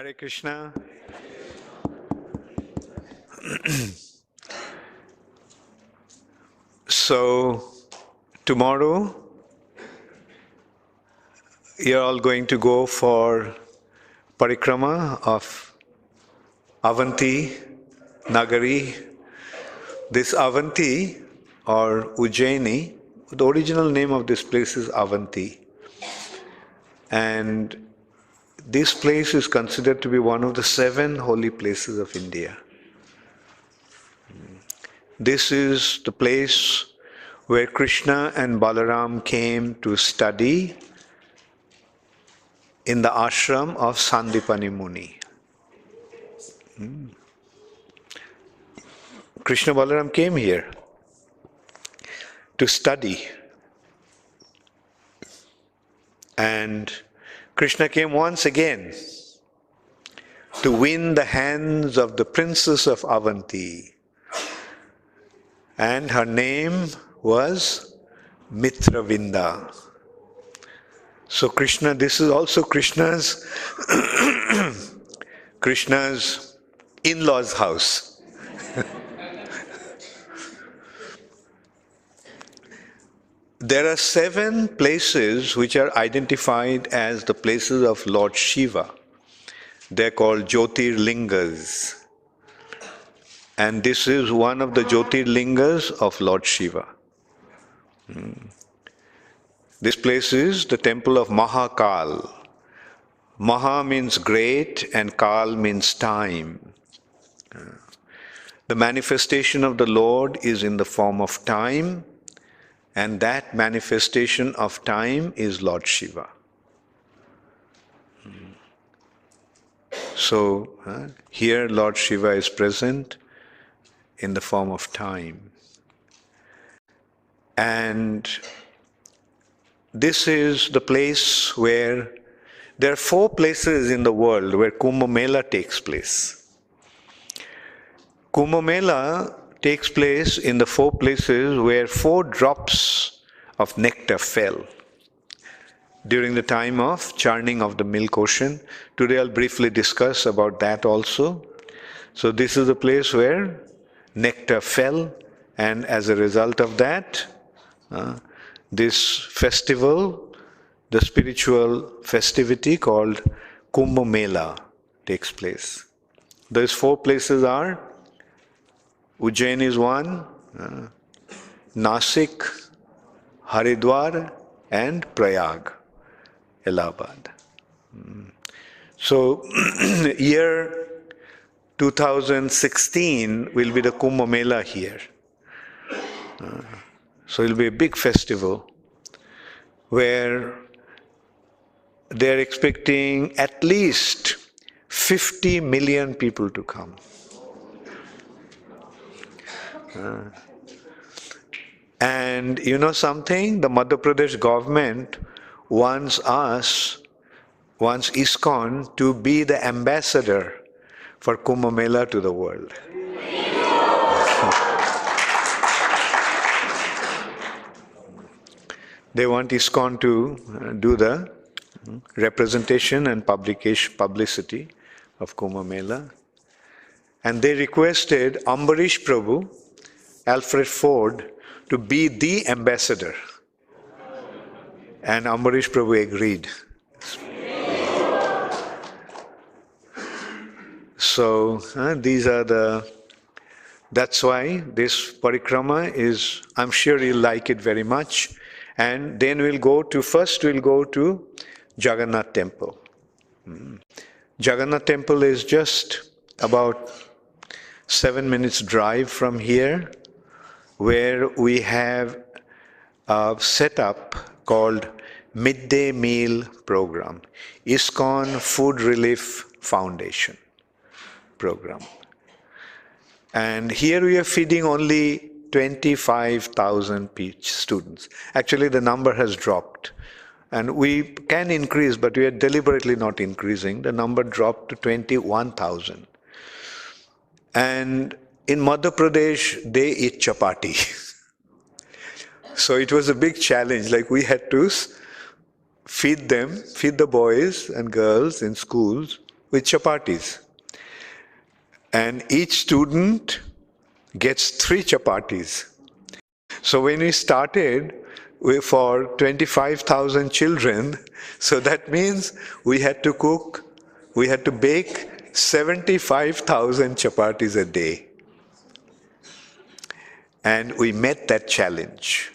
Hare Krishna. So, tomorrow, you're all going to go for parikrama of Avanti, Nagari. This Avanti or Ujjaini, the original name of this place is Avanti. And this place is considered to be one of the 7 holy places of India. This is the place where Krishna and Balaram came to study in the ashram of Sandipani Muni. Krishna Balaram came here to study. And Krishna came once again to win the hands of the princess of Avanti. And her name was Mitravinda. So Krishna, this is also Krishna's Krishna's in-laws' house. There are 7 places which are identified as the places of Lord Shiva. They're called Jyotirlingas. And this is one of the Jyotirlingas of Lord Shiva. This place is the temple of Mahakal. Maha means great and Kal means time. The manifestation of the Lord is in the form of time, and that manifestation of time is Lord Shiva. So, here Lord Shiva is present in the form of time. And this is the place where there are 4 places in the world where Kumbh Mela takes place. Kumbh Mela takes place in the 4 places where 4 drops of nectar fell during the time of churning of the milk ocean. Today I'll briefly discuss about that also. So this is the place where nectar fell, and as a result of that, this festival, the spiritual festivity called Kumbh Mela takes place. Those 4 places are Ujjain is one, Nasik, Haridwar, and Prayag, Allahabad. So, year 2016 will be the Kumbh Mela here. So it will be a big festival where they're expecting at least 50 million people to come. And you know something? The Madhya Pradesh government wants ISKCON to be the ambassador for Kumbh Mela to the world. They want ISKCON to do the representation and publicity of Kumbh Mela. And they requested Ambarish Prabhu, Alfred Ford, to be the ambassador. And Ambarish Prabhu agreed. So that's why this parikrama is, I'm sure you'll like it very much. And then first we'll go to Jagannath Temple. Jagannath Temple is just about 7 minutes drive from here, where we have a setup called Midday Meal Program, ISKCON Food Relief Foundation program. And here we are feeding only 25,000 students. Actually, the number has dropped. And we can increase, but we are deliberately not increasing. The number dropped to 21,000. And in Madhya Pradesh, they eat chapati. So it was a big challenge. Like we had to feed the boys and girls in schools with chapatis. And each student gets 3 chapatis. So when we started for 25,000 children, so that means we had to bake 75,000 chapatis a day. And we met that challenge.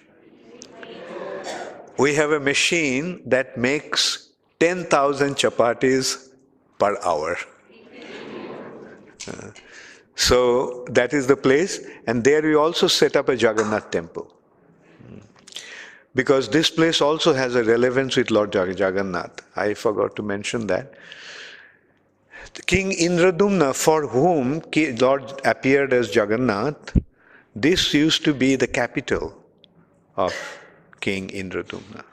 We have a machine that makes 10,000 chapatis per hour. So that is the place, and there we also set up a Jagannath temple. Because this place also has a relevance with Lord Jagannath. I forgot to mention that. King Indradumna, for whom Lord appeared as Jagannath, this used to be the capital of King Indradumna.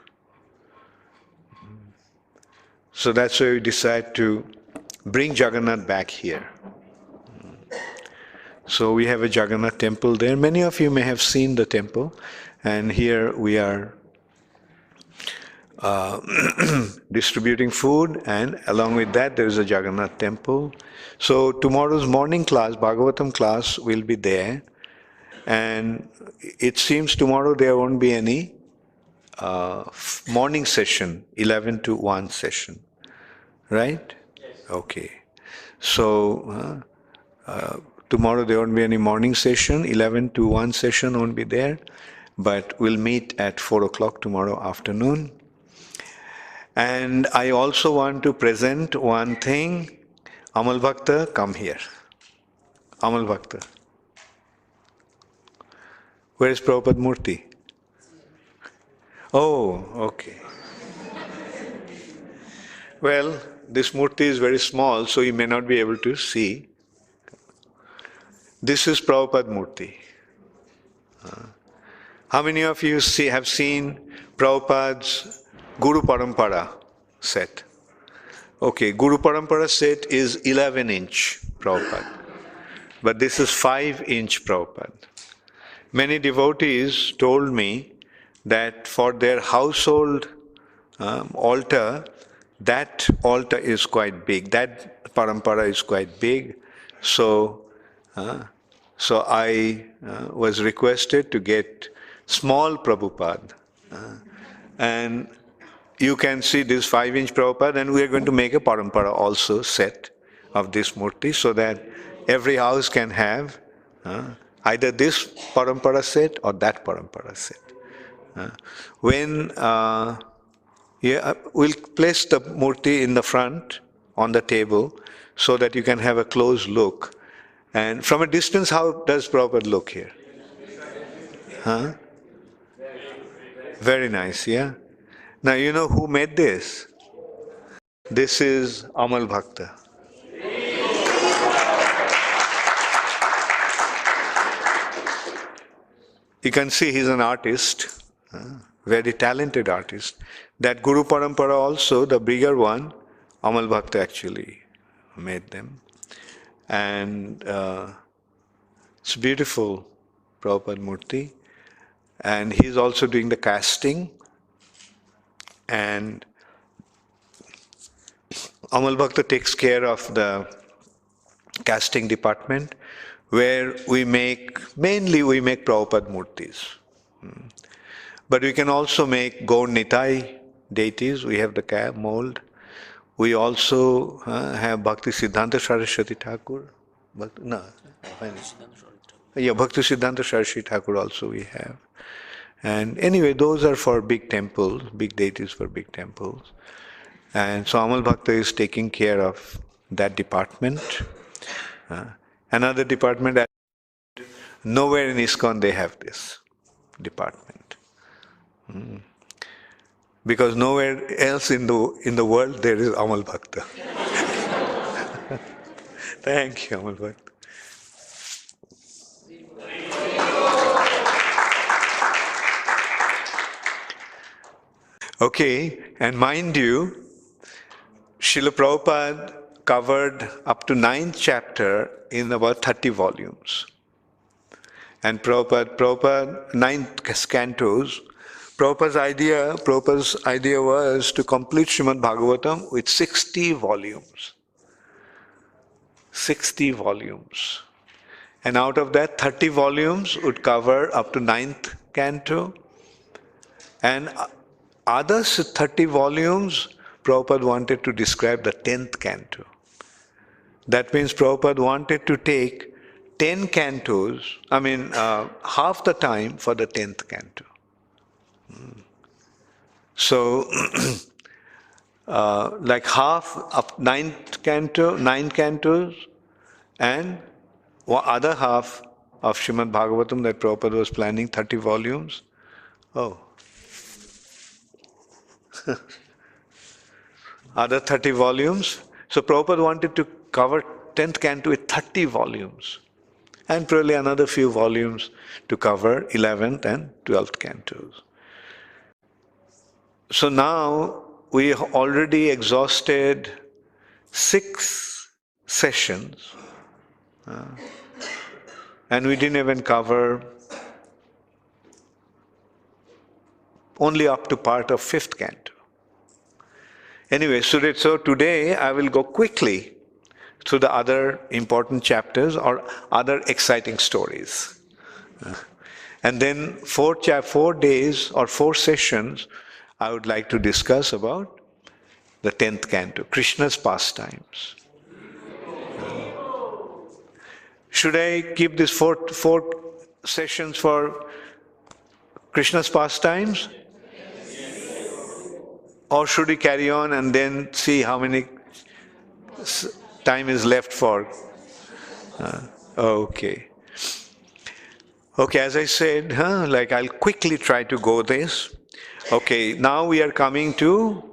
So that's why we decided to bring Jagannath back here. So we have a Jagannath temple there. Many of you may have seen the temple. And here we are distributing food, and along with that there is a Jagannath temple. So tomorrow's morning class, Bhagavatam class, will be there. And it seems tomorrow there won't be any morning session, 11 to 1 session. Right? Yes. Okay. So tomorrow there won't be any morning session, 11 to 1 session won't be there. But we'll meet at 4 o'clock tomorrow afternoon. And I also want to present one thing. Amal Bhakta, come here. Amal Bhakta. Where is Prabhupada Murti? Oh, okay. Well, this Murti is very small, so you may not be able to see. This is Prabhupada Murti. How many of you have seen Prabhupada's Guru Parampara set? Okay, Guru Parampara set is 11-inch Prabhupada. But this is 5-inch Prabhupada. Many devotees told me that for their household altar, that altar is quite big. That Parampara is quite big. So I was requested to get small Prabhupada. And you can see this 5-inch Prabhupada, and we are going to make a Parampara also set of this Murti so that every house can have either this Parampara set or that Parampara set. We'll place the Murti in the front on the table so that you can have a close look. And from a distance, how does Prabhupada look here? Huh? Very nice, yeah? Now, you know who made this? This is Amal Bhakta. You can see he's an artist, very talented artist. That Guru Parampara also, the bigger one, Amal Bhakta actually made them. And it's beautiful, Prabhupada Murti. And he's also doing the casting. And Amal Bhakta takes care of the casting department, where mainly we make Prabhupada Murtis. But we can also make Gaur Nitai deities. We have the mold. We also have Bhakti Siddhanta Saraswati Thakur. Bhakti Siddhanta Saraswati Thakur also we have. And anyway, those are for big temples, big deities for big temples. And so Amal Bhakta is taking care of that department. Another department, nowhere in ISKCON they have this department. Because nowhere else in the world there is Amal Bhakta. Thank you, Amal Bhakta. Okay, and mind you, Srila Prabhupada covered up to 9th chapter in about 30 volumes. And Prabhupada 9 cantos, Prabhupada's idea was to complete Srimad Bhagavatam with 60 volumes. 60 volumes. And out of that, 30 volumes would cover up to 9th canto. And other 30 volumes, Prabhupada wanted to describe the 10th canto. That means Prabhupada wanted to take 10 cantos, half the time for the 10th canto. So, like half of 9th canto, 9 cantos, and other half of Srimad Bhagavatam that Prabhupada was planning, 30 volumes. Oh. Other 30 volumes. So Prabhupada wanted to cover 10th canto with 30 volumes. And probably another few volumes to cover 11th and 12th cantos. So now we have already exhausted 6 sessions. And we didn't even cover only up to part of 5th canto. Anyway, so today I will go quickly through the other important chapters or other exciting stories. And then 4 days or 4 sessions, I would like to discuss about the 10th canto, Krishna's pastimes. Should I keep these 4 sessions for Krishna's pastimes? Or should we carry on and then see how many time is left for? Okay. Okay, as I said, I'll quickly try to go this. Okay, now we are coming to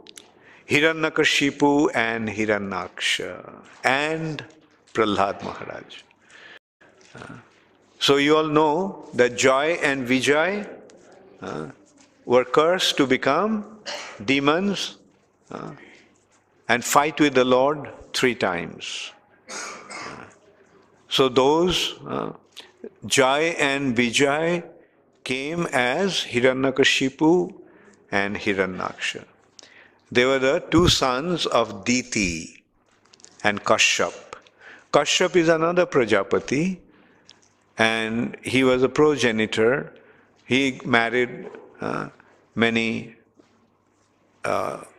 Hiranyakashipu and Hiranyaksha and Prahlad Maharaj. So you all know that Joy and Vijay were cursed to become demons and fight with the Lord 3 times. So those Jai and Vijay came as Hiranyakashipu and Hiranyaksha. They were the 2 sons of Diti and Kashyap. Kashyap is another Prajapati, and he was a progenitor. He married many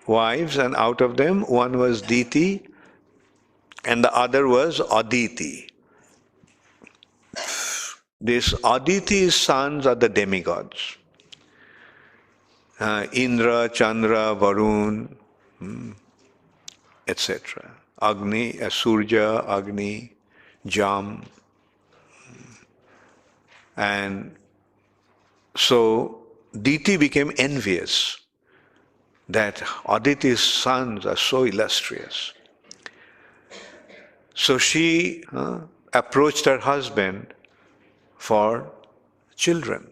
wives, and out of them one was Diti and the other was Aditi. These Aditi's sons are the demigods. Indra, Chandra, Varun, etc. Agni, Surya, Agni, Jam. And so Diti became envious that Aditi's sons are so illustrious. So she approached her husband for children.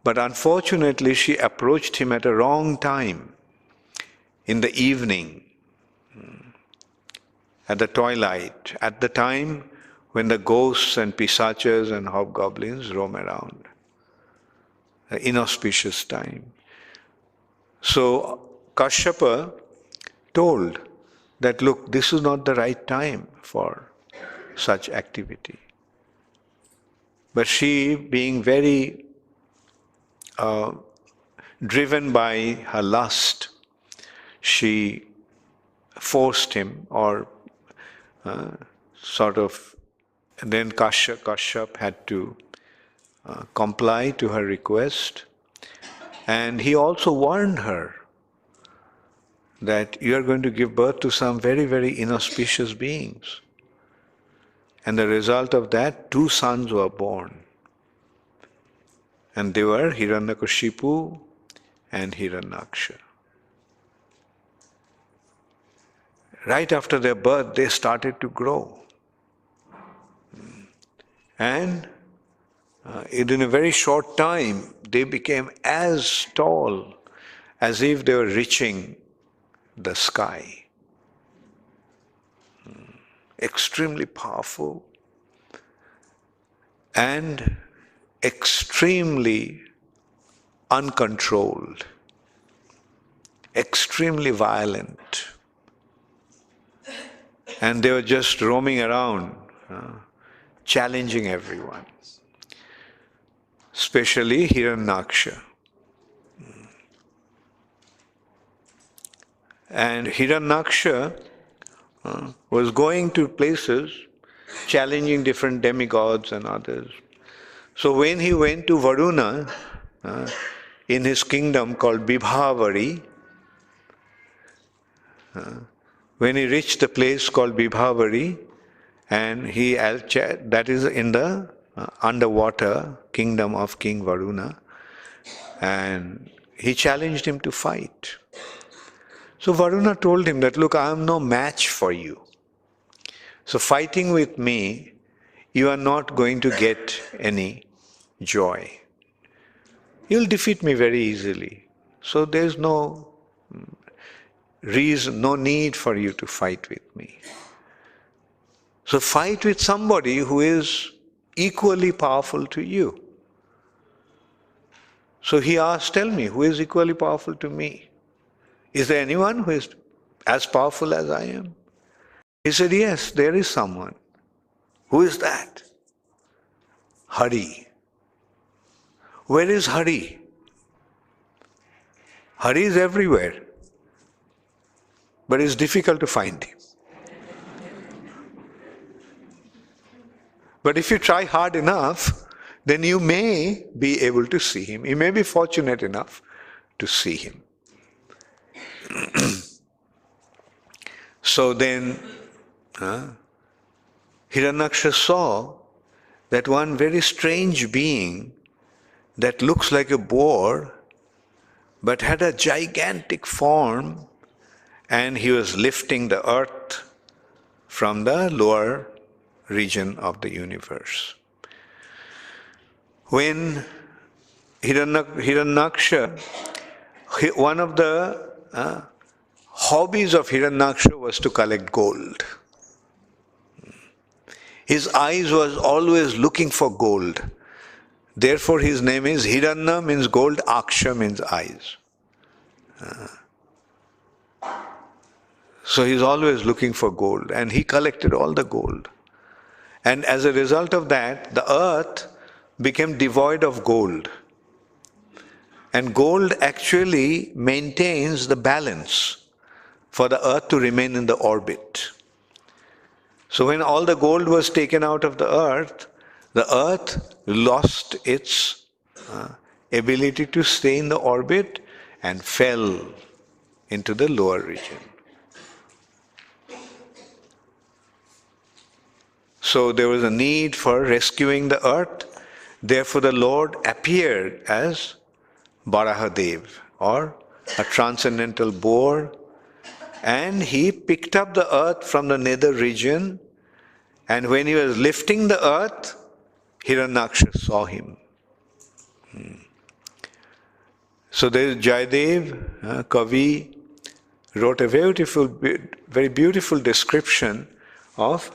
But unfortunately, she approached him at a wrong time, in the evening, at the twilight, at the time when the ghosts and pisachas and hobgoblins roam around. An inauspicious time. So Kashyapa told that, look, this is not the right time for such activity. But she, being very driven by her lust, she forced him, or then Kashyap had to comply to her request. And he also warned her that you are going to give birth to some very, very inauspicious beings. And the result of that, 2 sons were born. And they were Hiranyakashipu and Hiranyaksha. Right after their birth, they started to grow. And in a very short time, they became as tall as if they were reaching the sky. Extremely powerful and extremely uncontrolled, extremely violent, and they were just roaming around, challenging everyone, especially Hiranyaksha. And Hiranyaksha was going to places, challenging different demigods and others. So when he went to Varuna, in his kingdom called Bibhavari, when he reached the place called Bibhavari, and that is in the underwater kingdom of King Varuna, and he challenged him to fight. So Varuna told him that, look, I am no match for you. So fighting with me, you are not going to get any joy. You'll defeat me very easily. So there's no reason, no need for you to fight with me. So fight with somebody who is equally powerful to you. So he asked, tell me, who is equally powerful to me? Is there anyone who is as powerful as I am? He said, yes, there is someone. Who is that? Hari. Where is Hari? Hari is everywhere, but it's difficult to find him. But if you try hard enough, then you may be able to see him. You may be fortunate enough to see him. So then, Hiranyaksha saw that one very strange being that looks like a boar, but had a gigantic form, and he was lifting the earth from the lower region of the universe. When Hiranyaksha, one of the hobbies of Hiranyaksha was to collect gold. His eyes was always looking for gold. Therefore his name is Hiranya, means gold, Aksha means eyes. So he's always looking for gold, and he collected all the gold. And as a result of that, the earth became devoid of gold. And gold actually maintains the balance for the earth to remain in the orbit. So when all the gold was taken out of the earth lost its ability to stay in the orbit and fell into the lower region. So there was a need for rescuing the earth. Therefore the Lord appeared as Varahadev, or a transcendental boar, and he picked up the earth from the nether region, and when he was lifting the earth, Hiranyaksha saw him. So there is Jayadev, Kavi, wrote a very beautiful description of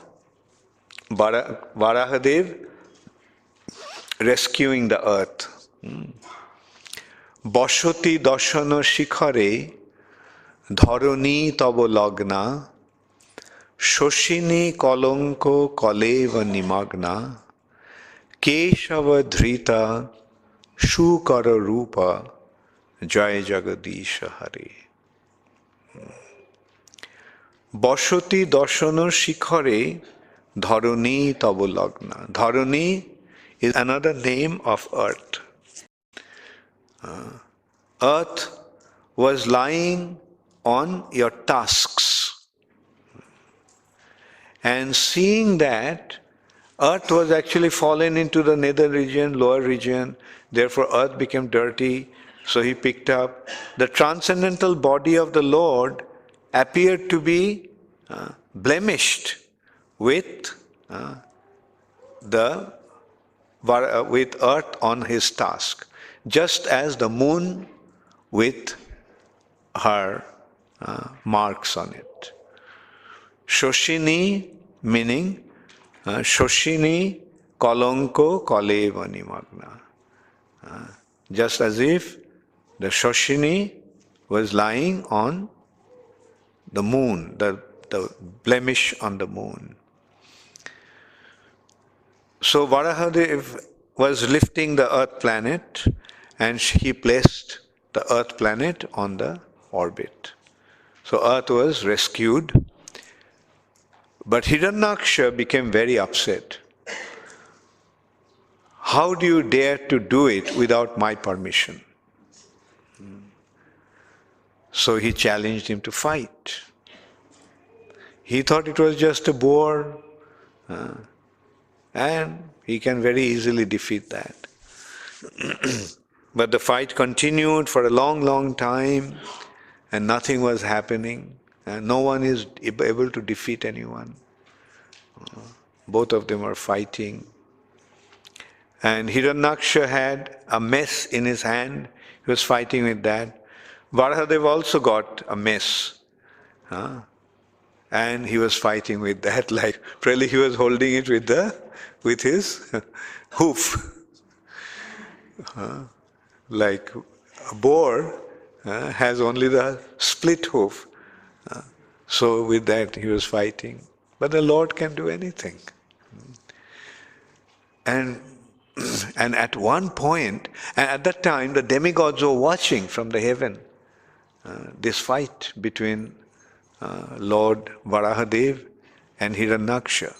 Varahadev rescuing the earth. Bashoti dashana shikhare dharani tabo lagna shoshini kolonko kaleva nimagna keshava dhrita shukara rupa jai jagadisha hare. Bashoti dashana shikhare dharani tabo lagna. Dharani is another name of earth. Earth was lying on your tusks, and seeing that earth was actually fallen into the nether region, lower region, therefore earth became dirty, so he picked up. The transcendental body of the Lord appeared to be blemished with earth on his tusk, just as the moon with her marks on it. Shoshini meaning Shoshini Kolonko Kaleva Nimagna. Just as if the Shoshini was lying on the moon, the the blemish on the moon. So Varahadev was lifting the earth planet, and he placed the earth planet on the orbit. So earth was rescued, but Hiranyaksha became very upset. How do you dare to do it without my permission? So he challenged him to fight. He thought it was just a boar, and he can very easily defeat that. But the fight continued for a long, long time, and nothing was happening. And no one is able to defeat anyone. Both of them are fighting. And Hiranyaksha had a mess in his hand. He was fighting with that. Varahadev also got a mess. And he was fighting with that. Like, really he was holding it with his hoof. Like a boar has only the split hoof. So with that he was fighting. But the Lord can do anything. And at one point, and at that time the demigods were watching from the heaven this fight between Lord Varahadev and Hiranyaksha.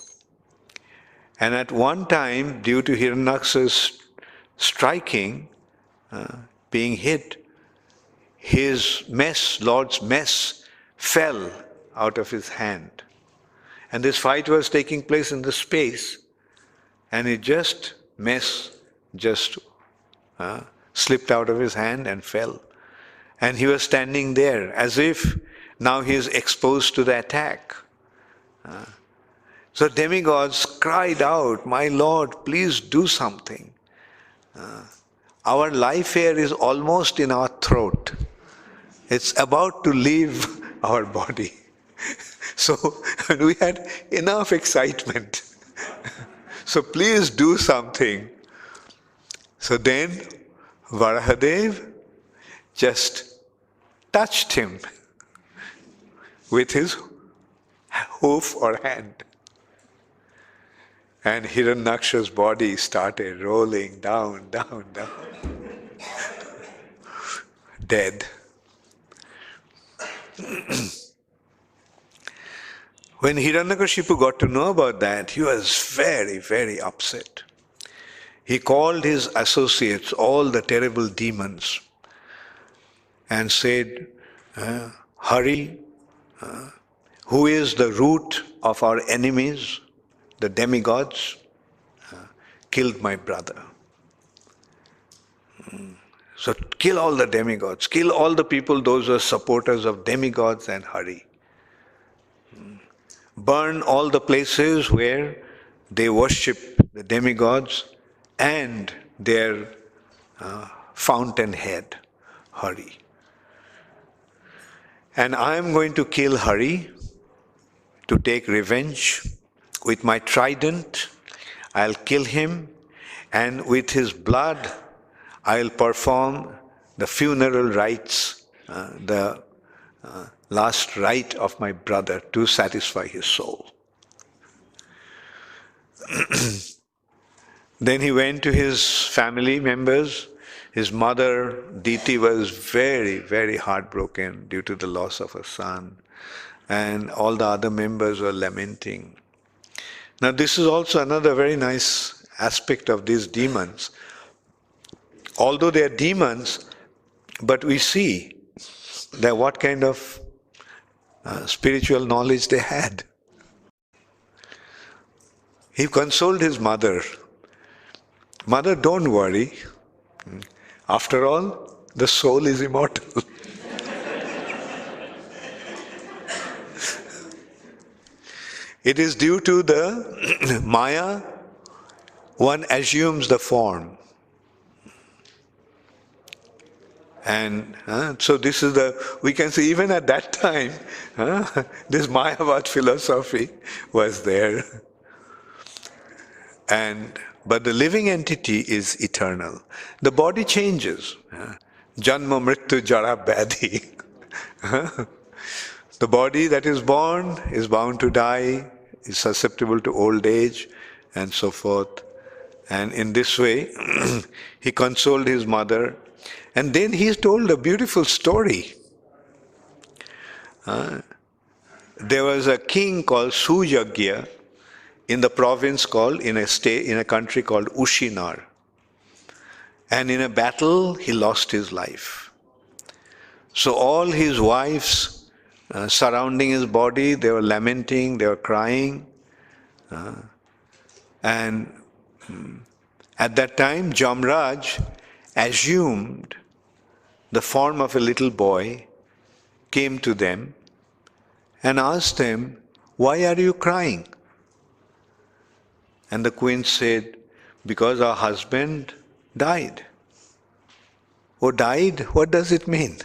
And at one time, due to Hiranyaksha's striking, being hit, his mess, Lord's mess, fell out of his hand. And this fight was taking place in the space, and mess just slipped out of his hand and fell. And he was standing there as if now he is exposed to the attack. So demigods cried out, "My Lord, please do something. Our life here is almost in our throat. It's about to leave our body." So we had enough excitement. So please do something. So then Varahadev just touched him with his hoof or hand. And Hiranyaksha's body started rolling down, down, down. Dead. When Hiranyakashipu got to know about that, he was very, very upset. He called his associates, all the terrible demons, and said, Hari, who is the root of our enemies, the demigods, killed my brother. So kill all the demigods, kill all the people, those who are supporters of demigods and Hari. Burn all the places where they worship the demigods and their fountainhead, Hari. And I am going to kill Hari to take revenge. With my trident, I'll kill him, and with his blood, I'll perform the funeral rites, the last rite of my brother to satisfy his soul. Then he went to his family members. His mother, Diti, was very, very heartbroken due to the loss of her son. And all the other members were lamenting. Now this is also another very nice aspect of these demons. Although they are demons, but we see that what kind of spiritual knowledge they had. He consoled his mother. Mother, don't worry. After all, the soul is immortal. It is due to the Maya, one assumes the form. And so this is we can see even at that time, this Mayavad philosophy was there. But the living entity is eternal. The body changes. Janma, mrityu, jara, badhi. The body that is born is bound to die, is susceptible to old age, and so forth. And in this way, he consoled his mother. And then he told a beautiful story. There was a king called Sujagya in the province called, in a country called Ushinar. And in a battle, he lost his life. So all his wives surrounding his body, they were lamenting, they were crying. And at that time, Jamraj assumed the form of a little boy, came to them and asked them, "Why are you crying?" And the queen said, "Because our husband died." Oh, died? What does it mean?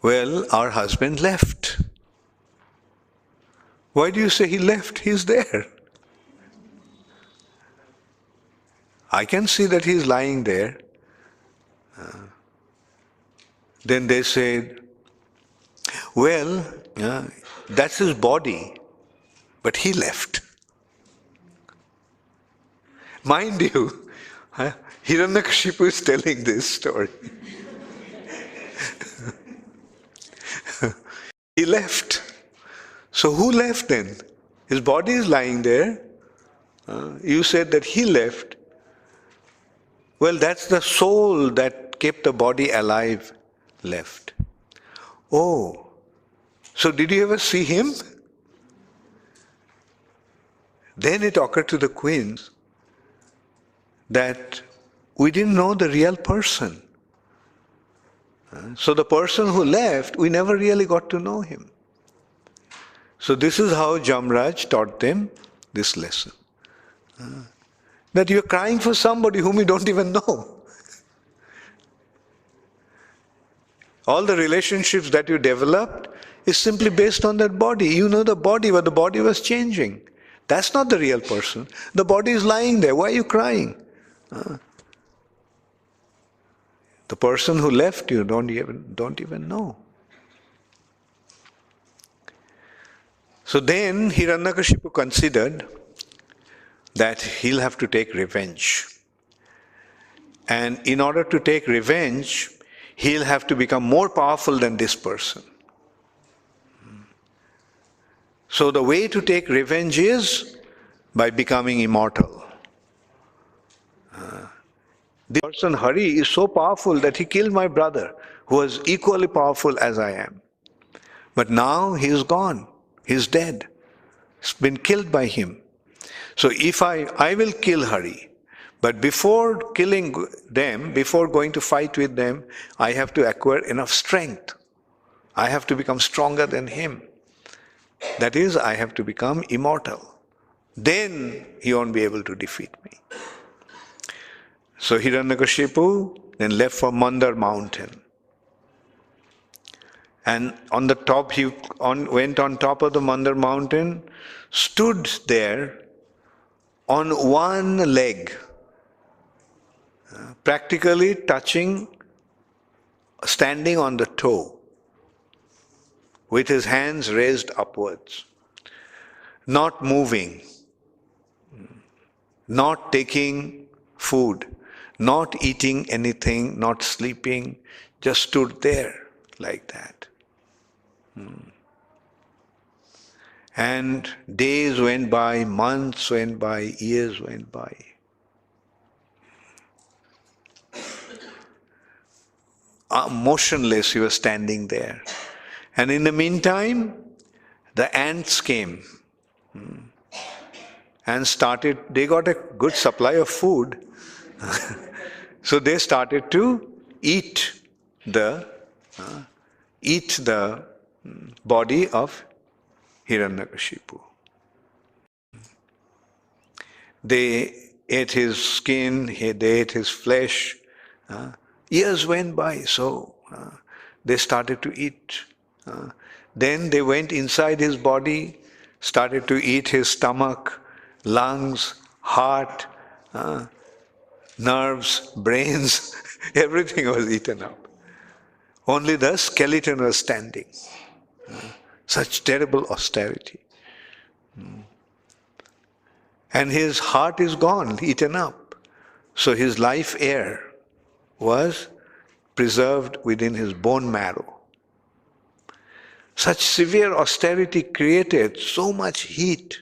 Well, our husband left. Why do you say he left? He's there. I can see that he's lying there. Then they said, well, that's his body, but he left. Mind you, Hiranyakashipu is telling this story. He left. So who left then? His body is lying there. You said that he left. Well, that's the soul that kept the body alive left. Oh, so did you ever see him? Then it occurred to the queens that we didn't know the real person. So the person who left, we never really got to know him. So this is how Jamraj taught them this lesson. That you're crying for somebody whom you don't even know. All the relationships that you developed is simply based on that body. You know the body, but the body was changing. That's not the real person. The body is lying there. Why are you crying? The person who left you don't even know. So then Hiranyakashipu considered that he'll have to take revenge. And in order to take revenge, he'll have to become more powerful than this person. So the way to take revenge is by becoming immortal. The person Hari is so powerful that he killed my brother, who was equally powerful as I am. But now he is gone. He is dead. It's been killed by him. So if I will kill Hari, but before killing them, before going to fight with them, I have to acquire enough strength. I have to become stronger than him. That is, I have to become immortal. Then he won't be able to defeat me. So Hiranyakashipu then left for Mandar mountain. And on the top, he went on top of the Mandar mountain, stood there on one leg, practically standing on the toe, with his hands raised upwards, not moving, not taking food, not eating anything, not sleeping, just stood there like that. And days went by, months went by, years went by. Motionless, he was standing there. And in the meantime, the ants came and they got a good supply of food. So they started to eat the body of Hiranyakashipu. They ate his skin, they ate his flesh. Years went by, so they started to eat. Then they went inside his body, started to eat his stomach, lungs, heart, nerves, brains, everything was eaten up. Only the skeleton was standing. Such terrible austerity. And his heart is gone, eaten up. So his life air was preserved within his bone marrow. Such severe austerity created so much heat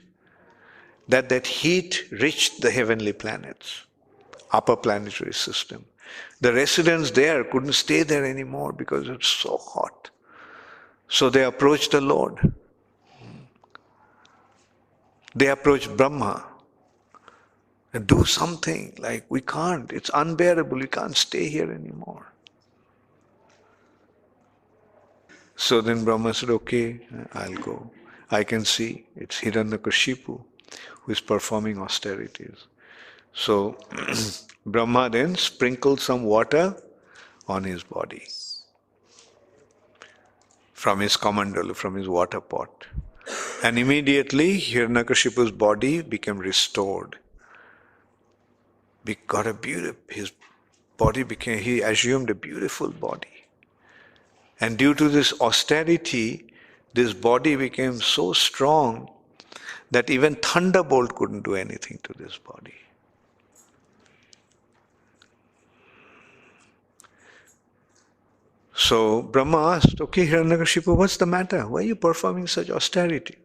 that heat reached the heavenly planets, upper planetary system. The residents there couldn't stay there anymore because it's so hot. So they approached the Lord. They approached Brahma. And do something, like we can't, it's unbearable, we can't stay here anymore. So then Brahma said, okay, I'll go. I can see it's Hiranyakashipu who is performing austerities. So Brahma then sprinkled some water on his body from his kamandalu, from his water pot. And immediately Hiranyakashipu's body became restored. His body became, he assumed a beautiful body. And due to this austerity, this body became so strong that even thunderbolt couldn't do anything to this body. So Brahma asked, okay, Hiranyakashipu, what's the matter? Why are you performing such austerity?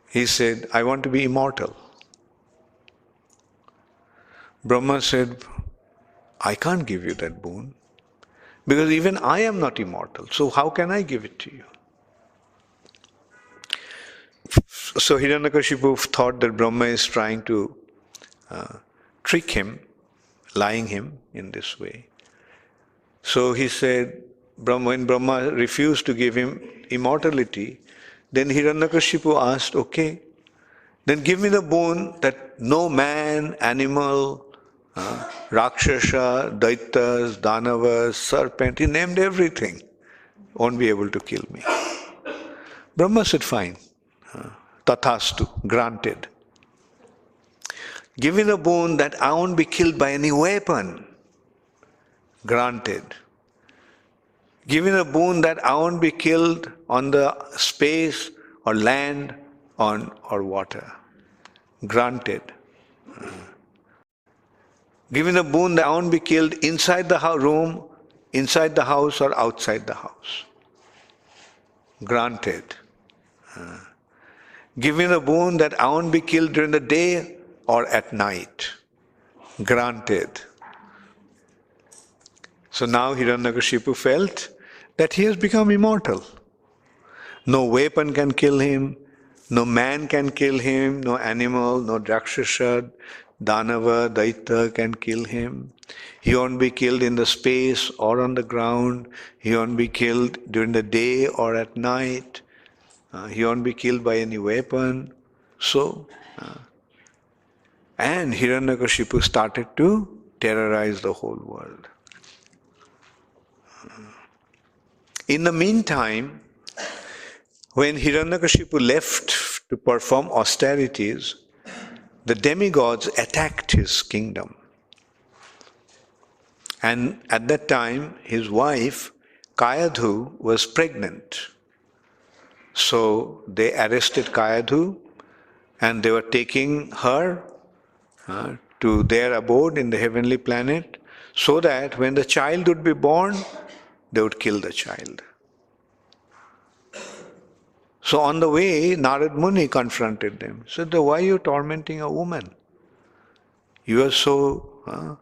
He said, I want to be immortal. Brahma said, I can't give you that boon, because even I am not immortal, so how can I give it to you? So Hiranyakashipu thought that Brahma is trying to trick him, lying him in this way. So he said, when Brahma refused to give him immortality, then Hiranyakashipu asked, okay, then give me the boon that no man, animal, Rakshasa, Daitas, Danavas, serpent, he named everything, won't be able to kill me. Brahma said, fine, tathastu, granted. Give me the boon that I won't be killed by any weapon, granted. Give me the boon that I won't be killed on the space or land or water, granted. Give me the boon that I won't be killed inside the room, inside the house or outside the house. Granted. Give me the boon that I won't be killed during the day or at night. Granted. So now Hiranyakashipu felt that he has become immortal. No weapon can kill him, no man can kill him, no animal, no Rakshasa, Danava, Daita can kill him. He won't be killed in the space or on the ground. He won't be killed during the day or at night. He won't be killed by any weapon. And Hiranyakashipu started to terrorize the whole world. In the meantime, when Hiranyakashipu left to perform austerities, the demigods attacked his kingdom. And at that time, his wife, Kayadhu, was pregnant. So they arrested Kayadhu and they were taking her to their abode in the heavenly planet so that when the child would be born, they would kill the child. So on the way, Narad Muni confronted them. Said, why are you tormenting a woman? You are so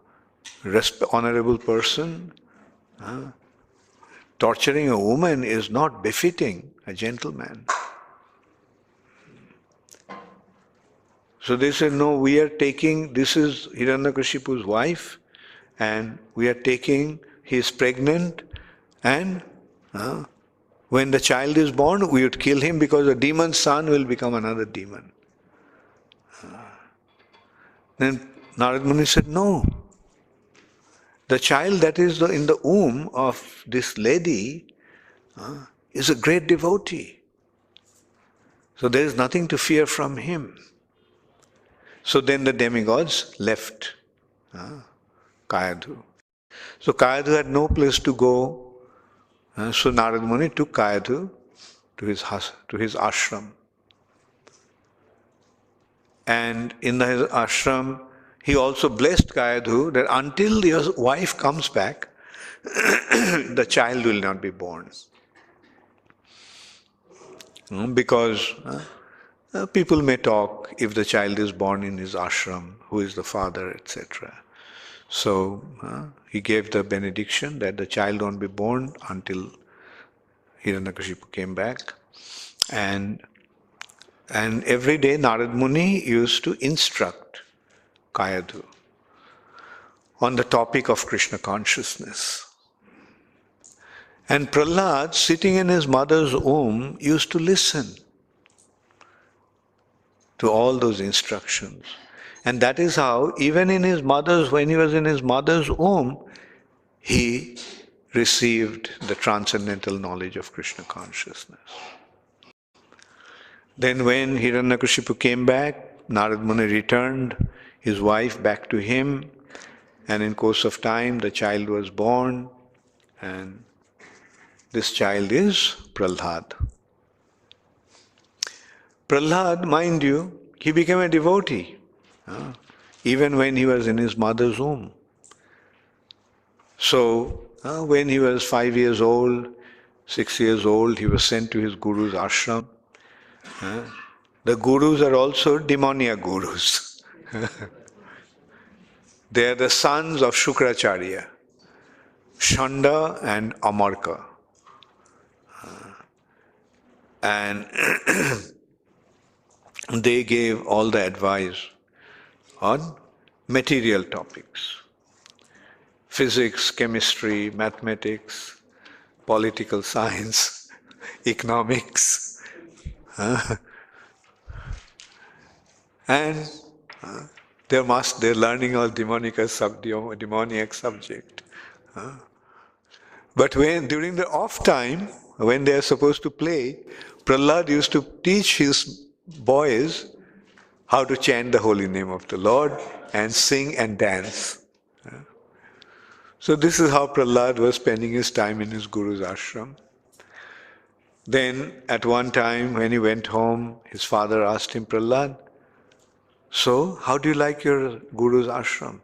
honorable person. Torturing a woman is not befitting a gentleman. So they said, no, we are taking, this is Hiranyakashipu's wife, and we are taking, he is pregnant, and when the child is born, we would kill him because the demon's son will become another demon. Then Narad Muni said, no. The child that is in the womb of this lady is a great devotee. So there is nothing to fear from him. So then the demigods left Kayadhu. So Kayadhu had no place to go. So Narad Muni took Kayadhu to his ashram. And in his ashram, he also blessed Kayadhu that until your wife comes back, the child will not be born. Because people may talk if the child is born in his ashram, who is the father, etc. So he gave the benediction that the child won't be born until Hiranyakashipu came back. And every day Narad Muni used to instruct Kayadhu on the topic of Krishna consciousness. And Prahlad, sitting in his mother's womb, used to listen to all those instructions. And that is how, even in his mother's, when he was in his mother's womb, he received the transcendental knowledge of Krishna consciousness. Then when Hiranyakashipu came back, Narad Muni returned his wife back to him, and in course of time the child was born, and this child is Prahlad. Prahlad, mind you, he became a devotee, even when he was in his mother's womb. So, when he was 5 years old, 6 years old, he was sent to his guru's ashram. The gurus are also demoniac gurus. They are the sons of Shukracharya, Shanda and Amarka. And they gave all the advice on material topics. Physics, chemistry, mathematics, political science, economics. And they're learning all demoniac subject. But during the off time, when they are supposed to play, Prahlad used to teach his boys how to chant the holy name of the Lord and sing and dance. So this is how Prahlad was spending his time in his guru's ashram. Then at one time when he went home, his father asked him, Prahlad, so how do you like your guru's ashram?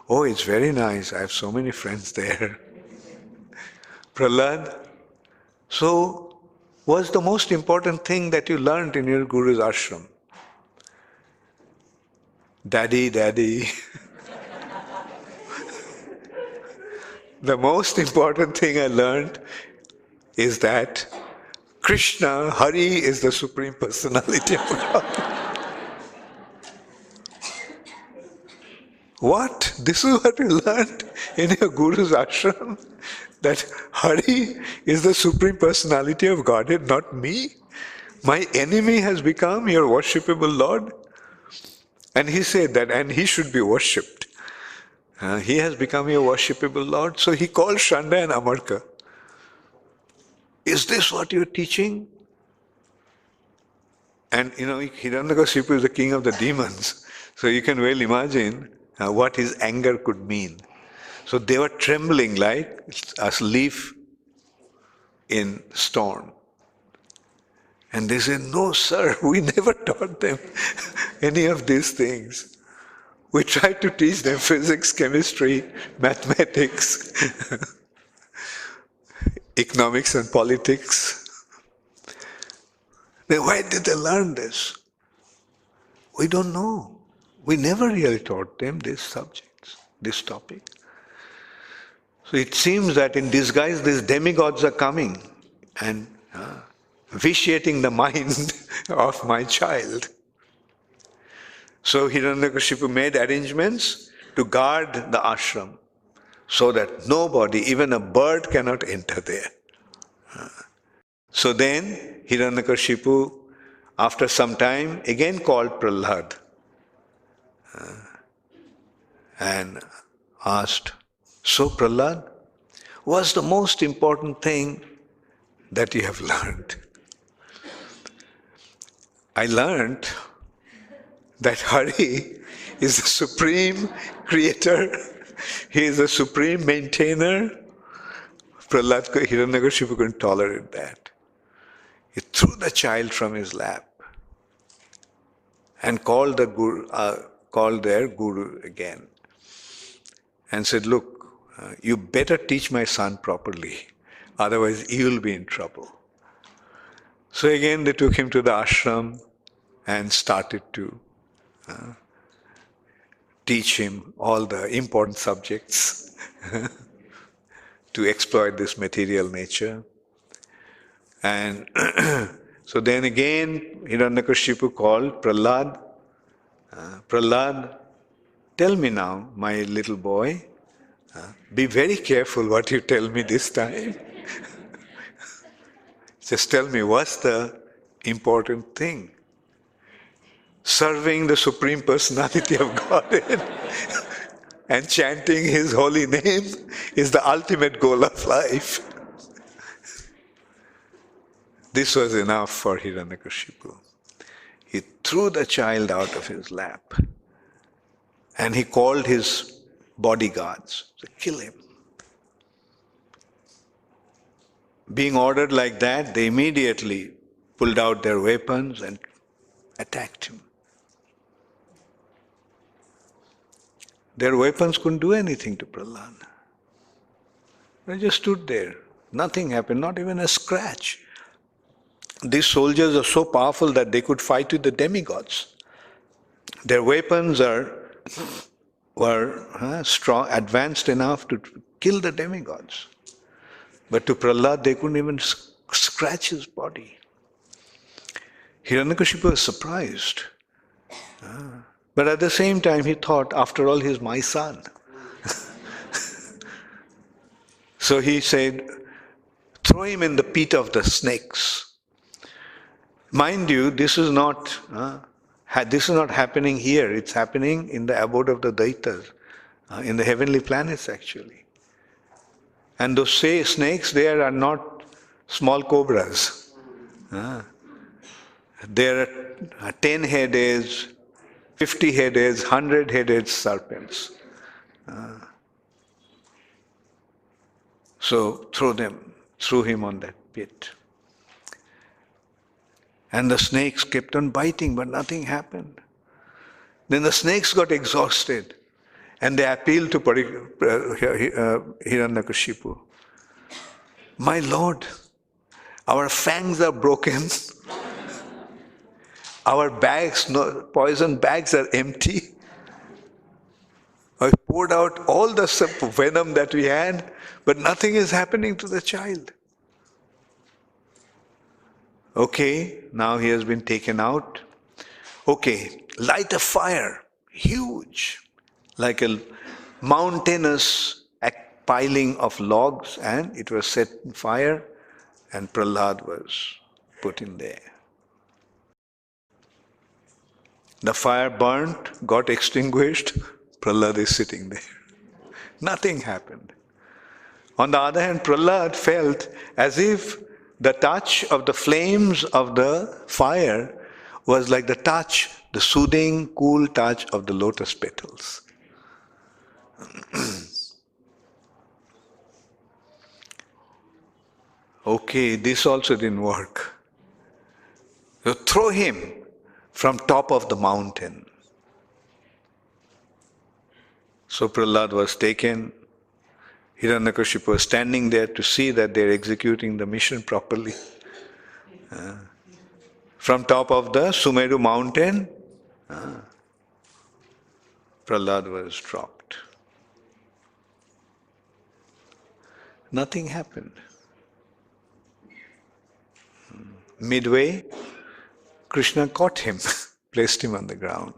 Oh, it's very nice. I have so many friends there. Prahlad, so what's the most important thing that you learned in your guru's ashram? Daddy. The most important thing I learned is that Krishna, Hari, is the Supreme Personality of God. What? This is what you learned in your Guru's ashram? That Hari is the Supreme Personality of Godhead, not me? My enemy has become your worshipable Lord? And he said that, and he should be worshipped. He has become your worshipable Lord. So he called Shanda and Amarka. Is this what you're teaching? And Hiranyakashipu is the king of the demons. So you can well imagine what his anger could mean. So they were trembling like a leaf in storm. And they said, no, sir, we never taught them any of these things. We tried to teach them physics, chemistry, mathematics, economics and politics. Then why did they learn this? We don't know. We never really taught them these subjects, this topic. So it seems that in disguise these demigods are coming and vitiating the mind of my child. So Hiranyakashipu made arrangements to guard the ashram so that nobody, even a bird, cannot enter there. So then Hiranyakashipu, after some time, again called Prahlad and asked, so Prahlad, what's the most important thing that you have learned? I learned that Hari is the supreme creator He is the supreme maintainer. Hiranyakashipu couldn't tolerate that. He threw the child from his lap and called their guru again and said, look, you better teach my son properly, otherwise he will be in trouble. So again they took him to the ashram and started to teach him all the important subjects to exploit this material nature. And so then again Hiranyakashipu called Prahlad. Prahlad, tell me now, my little boy, be very careful what you tell me this time. Just tell me, what's the important thing? Serving the Supreme Personality of Godhead and chanting His holy name is the ultimate goal of life. This was enough for Hiranyakashipu. He threw the child out of his lap and he called his bodyguards to kill him. Being ordered like that, they immediately pulled out their weapons and attacked him. Their weapons couldn't do anything to Prahlad. They just stood there. Nothing happened, not even a scratch. These soldiers are so powerful that they could fight with the demigods. Their weapons were strong, advanced enough to kill the demigods. But to Prahlad, they couldn't even scratch his body. Hiranyakashipu was surprised. But at the same time, he thought, after all, he's my son. So he said, throw him in the pit of the snakes. Mind you, this is not happening here. It's happening in the abode of the Daitas, in the heavenly planets actually. And those snakes there are not small cobras. There are 10-headed, 50-headed, 100-headed serpents. So threw him on that pit. And the snakes kept on biting, but nothing happened. Then the snakes got exhausted. And they appealed to Hiranyakashipu. My Lord, our fangs are broken. Our poison bags are empty. I poured out all the venom that we had, but nothing is happening to the child. Okay, now he has been taken out. Okay, light a fire, huge, like a mountainous piling of logs, and it was set on fire, and Prahlad was put in there. The fire burnt, got extinguished, Prahlad is sitting there. Nothing happened. On the other hand, Prahlad felt as if the touch of the flames of the fire was like the soothing, cool touch of the lotus petals. Okay, this also didn't work. So throw him from top of the mountain. So Prahlad was taken. Hiranyakashipu was standing there to see that they're executing the mission properly. From top of the Sumeru mountain, Prahlad was dropped. Nothing happened. Midway, Krishna caught him, placed him on the ground.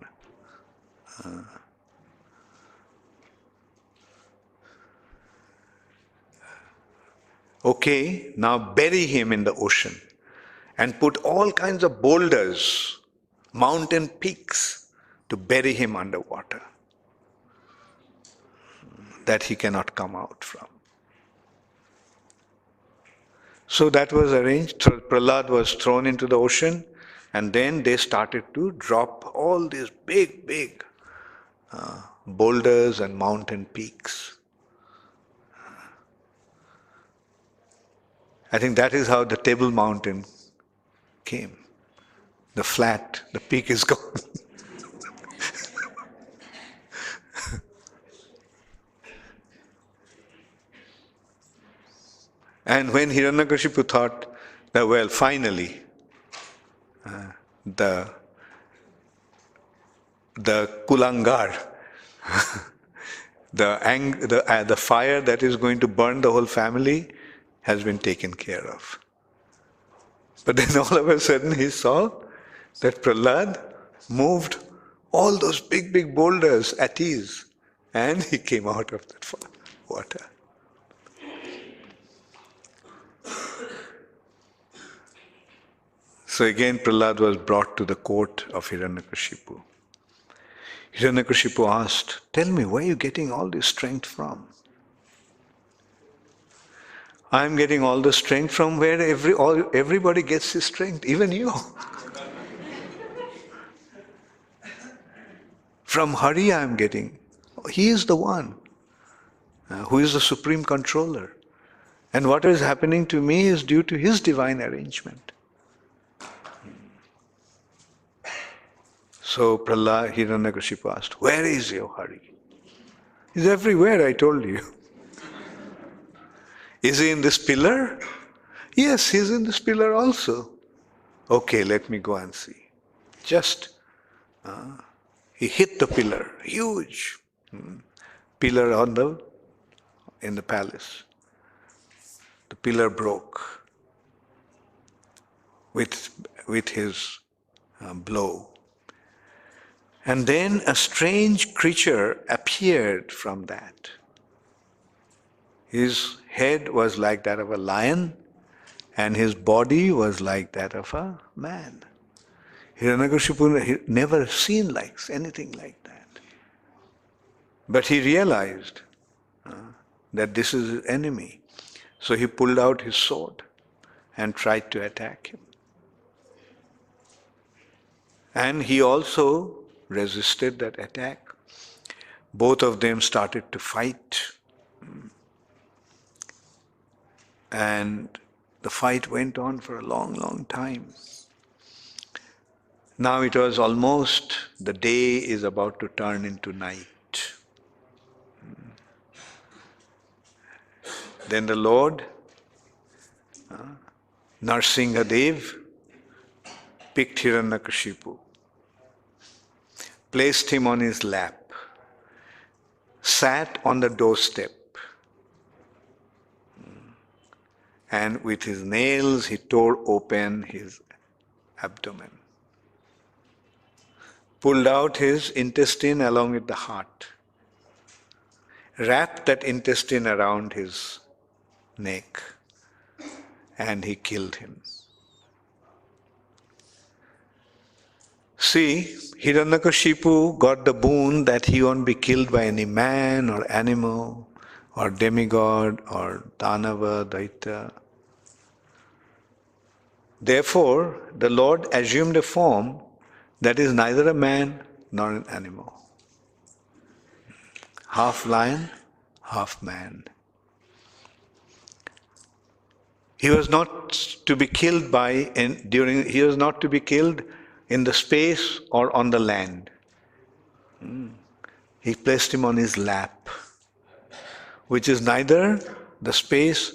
Okay, now bury him in the ocean and put all kinds of boulders, mountain peaks, to bury him underwater, that he cannot come out from. So that was arranged. Prahlad was thrown into the ocean, and then they started to drop all these big boulders and mountain peaks. I think that is how the Table Mountain came. The flat, the peak is gone. And when Hiranyakashipu thought that, well, finally, the kulangar, the fire that is going to burn the whole family has been taken care of. But then all of a sudden he saw that Prahlad moved all those big, big boulders at ease, and he came out of that water. So again Prahlad was brought to the court of Hiranyakashipu. Hiranyakashipu asked, "Tell me, where are you getting all this strength from?" "I'm getting all the strength from where everybody gets his strength, even you." "From Hari I'm getting. He is the one who is the supreme controller. And what is happening to me is due to his divine arrangement." So Prahlad, Hiranyakashipu asked, "Where is your Hari?" "He's everywhere, I told you." "Is he in this pillar?" "Yes, he's in this pillar also." "Okay, let me go and see." Just, he hit the pillar, huge pillar in the palace. The pillar broke with his blow. And then a strange creature appeared from that. His head was like that of a lion, and his body was like that of a man. Hiranyakashipu had never seen anything like that. But he realized that this is his enemy. So he pulled out his sword and tried to attack him. And he also resisted that attack. Both of them started to fight. And the fight went on for a long, long time. Now it was almost, the day is about to turn into night. Then the Lord, Narsingadev, picked Hiranyakashipu, placed him on his lap, sat on the doorstep, and with his nails he tore open his abdomen, pulled out his intestine along with the heart, wrapped that intestine around his neck, and he killed him. See, Hiranyakashipu got the boon that he won't be killed by any man or animal or demigod or Danava, Daita. Therefore, the Lord assumed a form that is neither a man nor an animal. Half lion, half man. He was not to be killed he was not to be killed in the space or on the land. He placed him on his lap, which is neither the space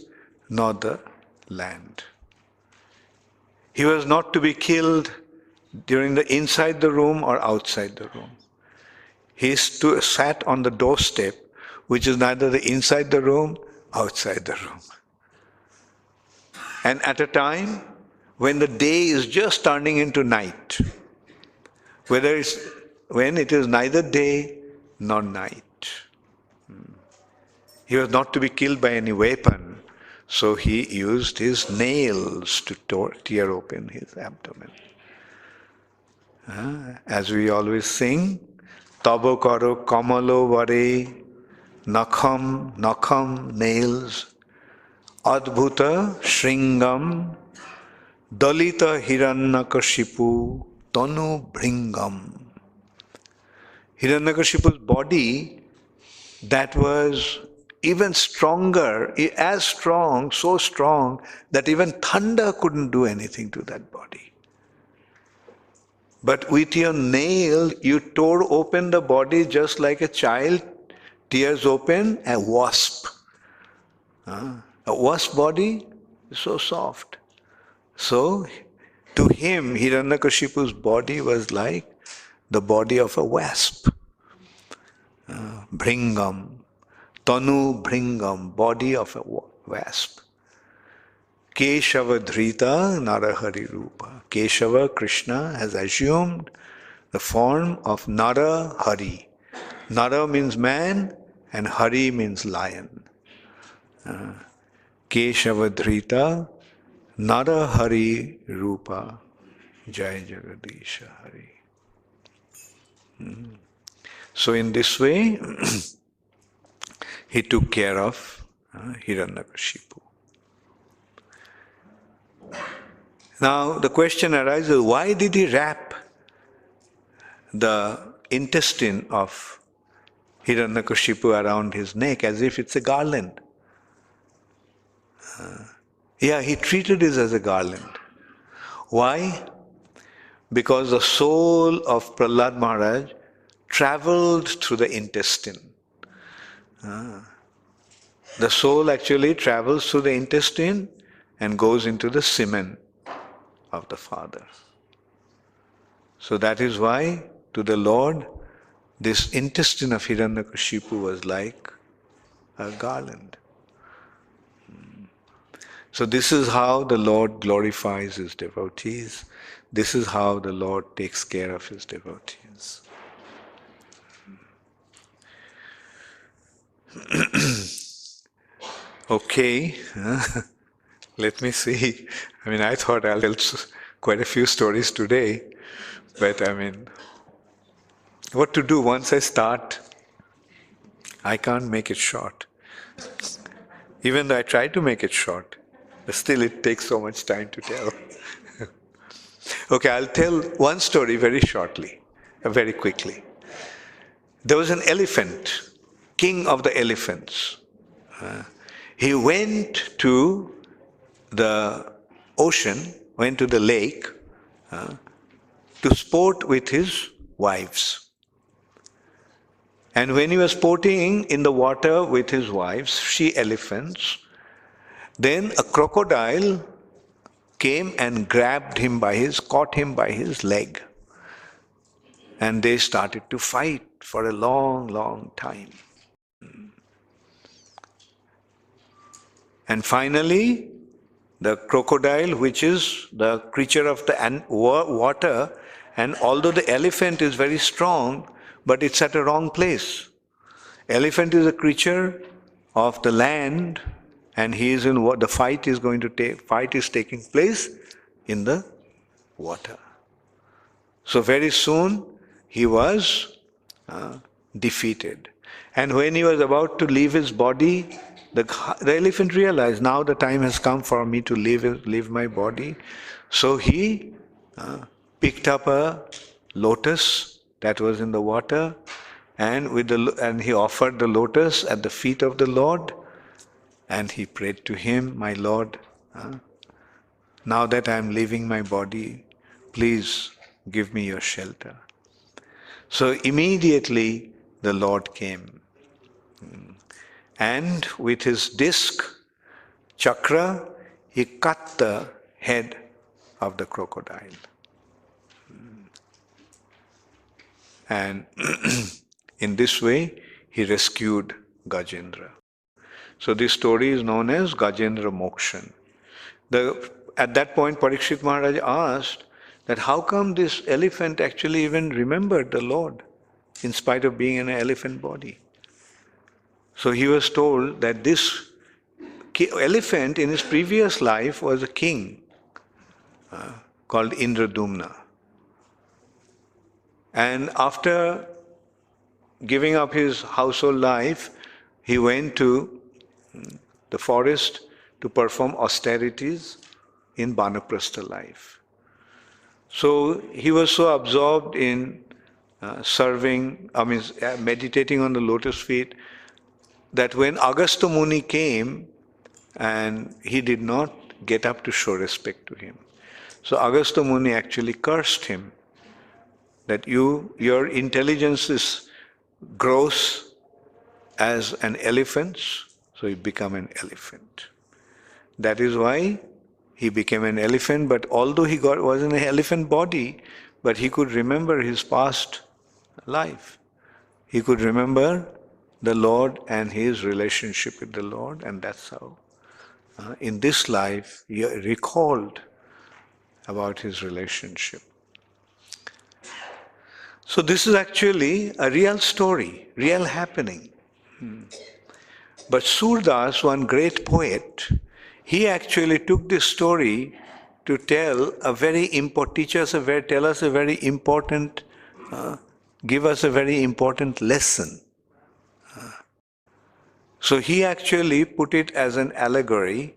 nor the land. He was not to be killed during the inside the room or outside the room. He sat on the doorstep, which is neither the inside the room, outside the room. And at a time when the day is just turning into night, when it is neither day nor night. He was not to be killed by any weapon, so he used his nails to tear open his abdomen. As we always sing, Tabo karo kamalo vare, nakham, nails, Adbhuta Shringam Dalita Hiranyakashipu Tanu Bringam. Hiranyakashipu's body that was even stronger, as strong, so strong that even thunder couldn't do anything to that body. But with your nail, you tore open the body just like a child tears open a wasp. A wasp body is so soft. So, to him, Hiranyakashipu's body was like the body of a wasp. Bhringam, Tanu Bhringam, body of a wasp. Keshava Dhrita Narahari Rupa. Keshava, Krishna, has assumed the form of Nara Hari. Nara means man and Hari means lion. Keshava Dhrita Nara Hari Rupa. Jai Jagadisha Hari. So in this way, he took care of Hiranyakashipu. Now the question arises, why did he wrap the intestine of Hiranyakashipu around his neck as if it's a garland? He treated it as a garland. Why? Because the soul of Prahlad Maharaj traveled through the intestine. The soul actually travels through the intestine and goes into the semen of the Father. So that is why to the Lord this intestine of Hiranyakashipu was like a garland. So this is how the Lord glorifies his devotees. This is how the Lord takes care of his devotees. Okay, let me see. I thought I'll tell quite a few stories today, but what to do once I start? I can't make it short. Even though I try to make it short, but still it takes so much time to tell. Okay, I'll tell one story very shortly, very quickly. There was an elephant, king of the elephants. He went to the ocean, went to the lake to sport with his wives. And when he was sporting in the water with his wives, she elephants, then a crocodile came and caught him by his leg. And they started to fight for a long, long time. And finally, the crocodile, which is the creature of the water, and although the elephant is very strong, but it's at a wrong place. Elephant is a creature of the land, and he is in what the fight is taking place in the water. So very soon he was defeated. And when he was about to leave his body, the elephant realized, now the time has come for me to leave my body. So he picked up a lotus that was in the water, and he offered the lotus at the feet of the Lord, and he prayed to him, my Lord, now that I am leaving my body, please give me your shelter. So immediately the Lord came. And with his disc, chakra, he cut the head of the crocodile. And in this way, he rescued Gajendra. So this story is known as Gajendra Mokshan. At that point, Parikshit Maharaj asked that how come this elephant actually even remembered the Lord in spite of being in an elephant body? So he was told that this elephant in his previous life was a king called Indradumna. And after giving up his household life, he went to the forest to perform austerities in Banaprastha life. So he was so absorbed in meditating on the lotus feet, that when Agastya Muni came, and he did not get up to show respect to him. So Agastya Muni actually cursed him, that your intelligence is gross as an elephant's, so you become an elephant. That is why he became an elephant, but although was in an elephant body, but he could remember his past life. He could remember the Lord and his relationship with the Lord, and that's how in this life he recalled about his relationship. So this is actually a real story, real happening. But Surdas, one great poet, he actually took this story to tell us a very important, give us a very important lesson. So he actually put it as an allegory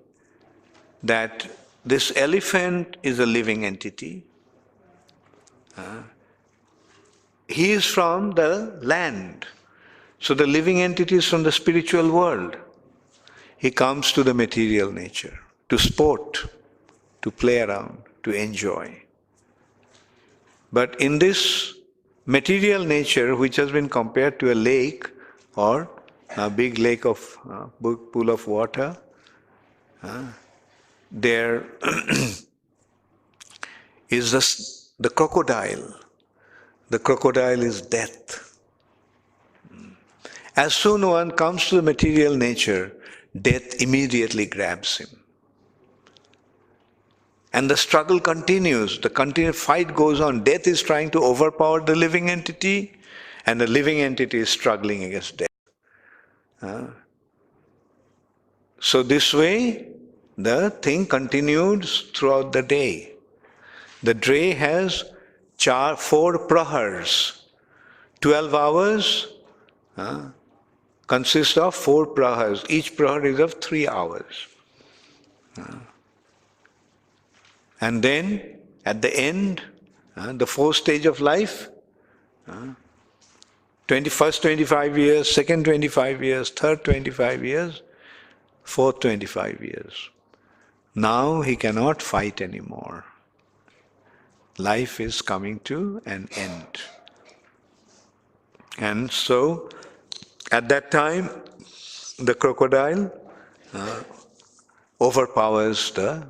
that this elephant is a living entity. He is from the land. So the living entity is from the spiritual world. He comes to the material nature, to sport, to play around, to enjoy. But in this material nature, which has been compared to a lake or a big lake of pool of water, there is the crocodile. The crocodile is death. As soon one comes to the material nature, death immediately grabs him. And the struggle continues, the continued fight goes on. Death is trying to overpower the living entity, and the living entity is struggling against death. So this way, the thing continues throughout the day. The day has 4 prahars. 12 hours consists of 4 prahars. Each prahar is of 3 hours. And then, at the end, the 4th stage of life, 21st 25 years, 2nd 25 years, 3rd 25 years, 4th 25 years. Now he cannot fight anymore. Life is coming to an end. And so, at that time, the crocodile overpowers the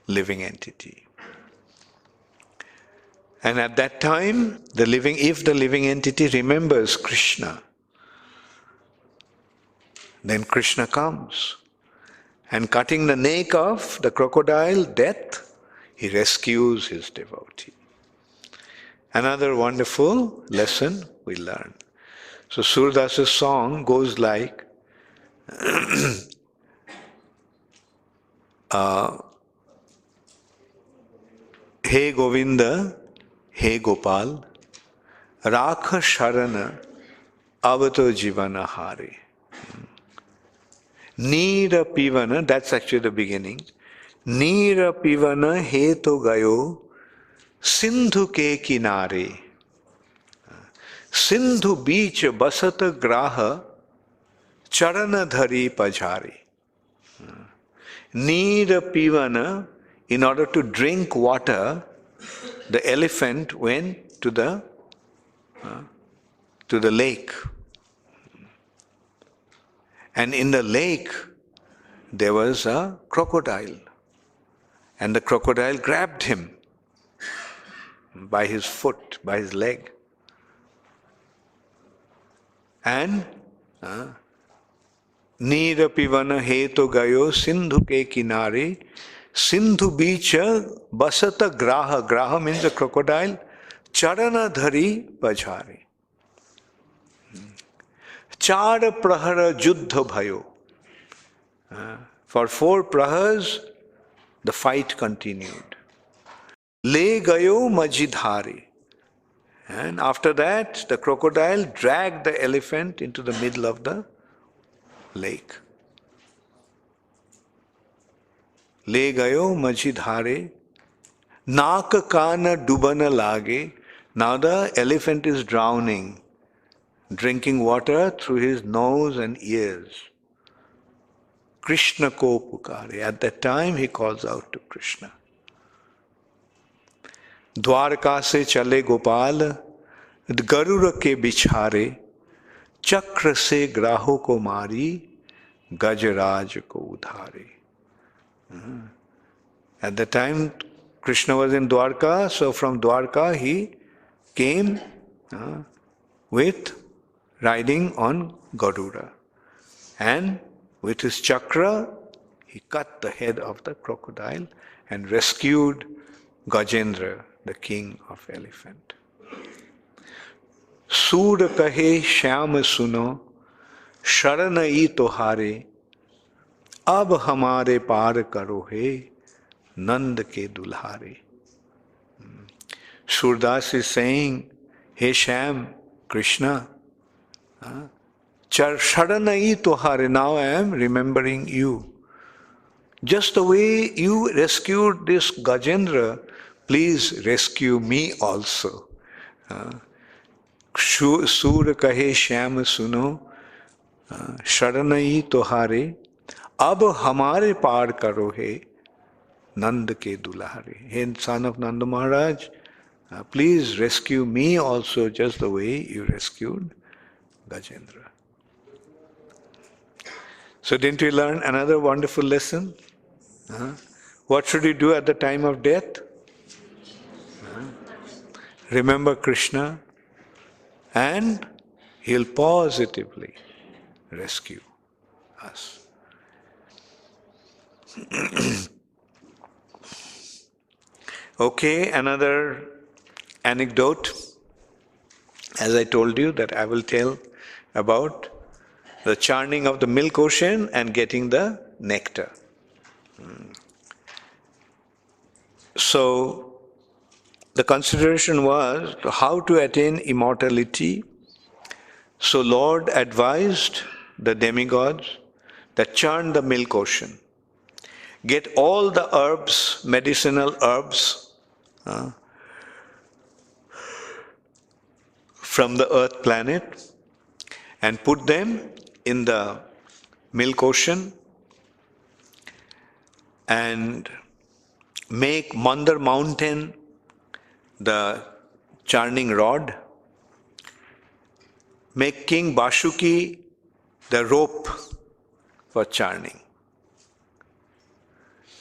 living entity. And at that time, if the living entity remembers Krishna, then Krishna comes. And cutting the neck of the crocodile, death, he rescues his devotee. Another wonderful lesson we learn. So Surdasa's song goes like, He Govinda, He Gopal, Rakha Sharana, Avato Jivana Hari. Neera Pivana, that's actually the beginning. Neera Pivana Heto Gayo, Sindhu ke kinare. Sindhu beach basata graha, charana dhari pajari. Neera Pivana, in order to drink water, the elephant went to the lake. And in the lake, there was a crocodile. And the crocodile grabbed him by his foot, by his leg. And Neera Pivana Heto Gayo Sindhu ke kinare, Sindhu beacha basata graha. Graha means a crocodile. Charana dhari pajari. Chara prahara juddha bhayo. For 4 prahars, the fight continued. Le gayo majidhari. And after that, the crocodile dragged the elephant into the middle of the lake. Le gayo majidhare, naaka kana dubana lage, Now the elephant is drowning, drinking water through his nose and ears. Krishna ko pukare. At that time he calls out to Krishna. Dwarka से चले गोपाल गरुड़ के बिछारे चक्र से ग्राहों को मारी गजराज को उधारे. At the time Krishna was in Dwarka, so from Dwarka he came with riding on Garuda, and with his chakra he cut the head of the crocodile and rescued Gajendra, the king of elephant. Sur kahe shyam suno sharanai tohare ab hamare par karo he nand ke dulhare. Surdas is saying, hey Shyam, Krishna, sharanai tohare, now I am remembering you. Just the way you rescued this Gajendra, please rescue me also. Sur kahe shyam suno sharanai tohare ab hamare par karo he nand ke dulhare. Hey son of Nanda Maharaj, please rescue me also just the way you rescued Gajendra. So didn't we learn another wonderful lesson? What should we do at the time of death? Remember Krishna, and he'll positively rescue us. Okay, another anecdote, as I told you, that I will tell about the churning of the milk ocean and getting the nectar. So, the consideration was how to attain immortality. So Lord advised the demigods that churn the milk ocean. Get all the herbs, medicinal herbs, from the earth planet and put them in the milk ocean and make Mandar mountain the churning rod, make King Bashuki the rope for churning.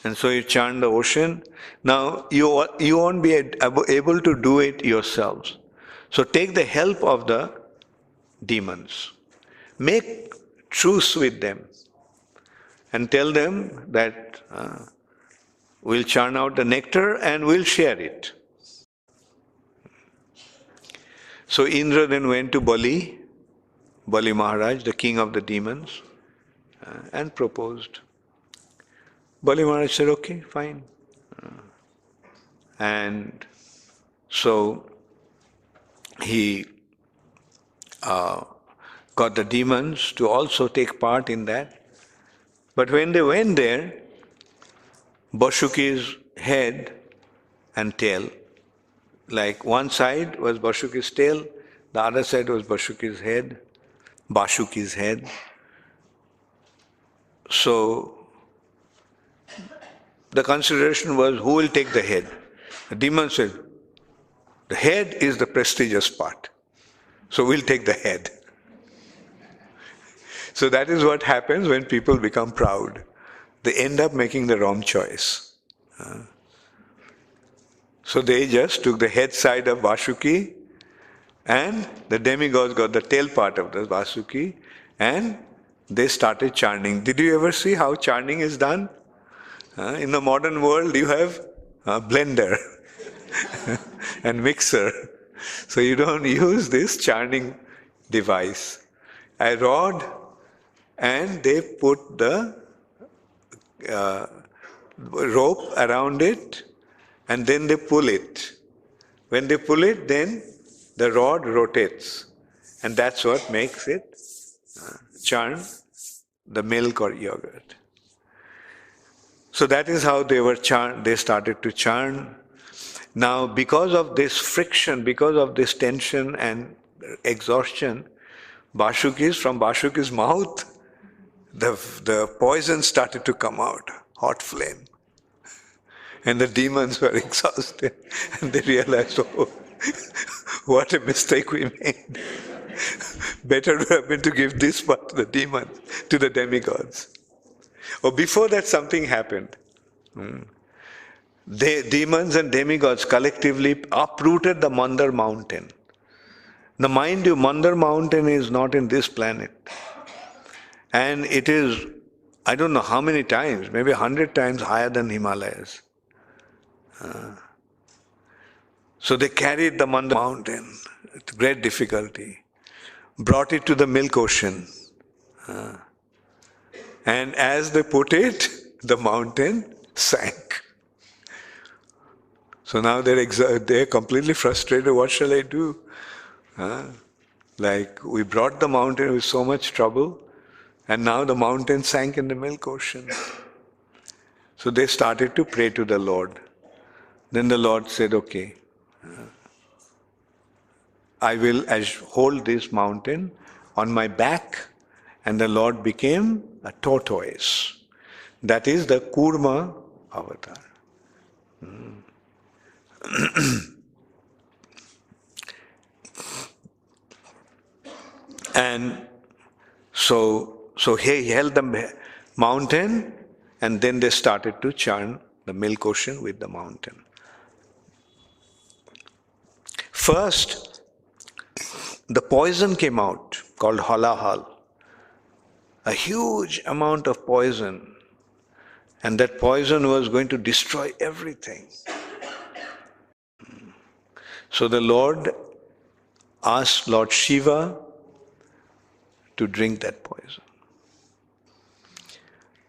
And so you churn the ocean. Now you won't be able to do it yourselves. So take the help of the demons. Make truce with them and tell them that we'll churn out the nectar and we'll share it. So Indra then went to Bali Maharaj, the king of the demons, and proposed. Bali Maharaj said, okay, fine. And so he got the demons to also take part in that. But when they went there, Bashuki's head and tail, like one side was Bashuki's tail, the other side was Bashuki's head. So the consideration was, who will take the head? The demon said, the head is the prestigious part, so we'll take the head. So that is what happens when people become proud. They end up making the wrong choice. So they just took the head side of Vasuki, and the demigods got the tail part of the Vasuki, and they started churning. Did you ever see how churning is done? In the modern world, you have a blender and mixer. So you don't use this churning device. A rod, and they put the rope around it, and then they pull it. When they pull it, then the rod rotates, and that's what makes it churn the milk or yogurt. So that is how they started to churn. Now, because of this friction, because of this tension and exhaustion, from Bashuki's mouth, the poison started to come out, hot flame. And the demons were exhausted and they realized, oh, what a mistake we made. Better would have been to give this part to the demons, to the demigods. Or before that, something happened. The demons and demigods collectively uprooted the Mandar mountain. Now, mind you, Mandar mountain is not in this planet. And it is, I don't know how many times, maybe 100 times higher than Himalayas. So they carried the Mandar mountain with great difficulty, brought it to the milk ocean. And as they put it, the mountain sank. So now they're completely frustrated. What shall I do? Like, we brought the mountain with so much trouble, and now the mountain sank in the milk ocean. So they started to pray to the Lord. Then the Lord said, okay, I will hold this mountain on my back, and the Lord became a tortoise. That is the Kurma avatar. And so he held the mountain, and then they started to churn the milk ocean with the mountain. First, the poison came out called halahal, a huge amount of poison, and that poison was going to destroy everything. So the Lord asked Lord Shiva to drink that poison.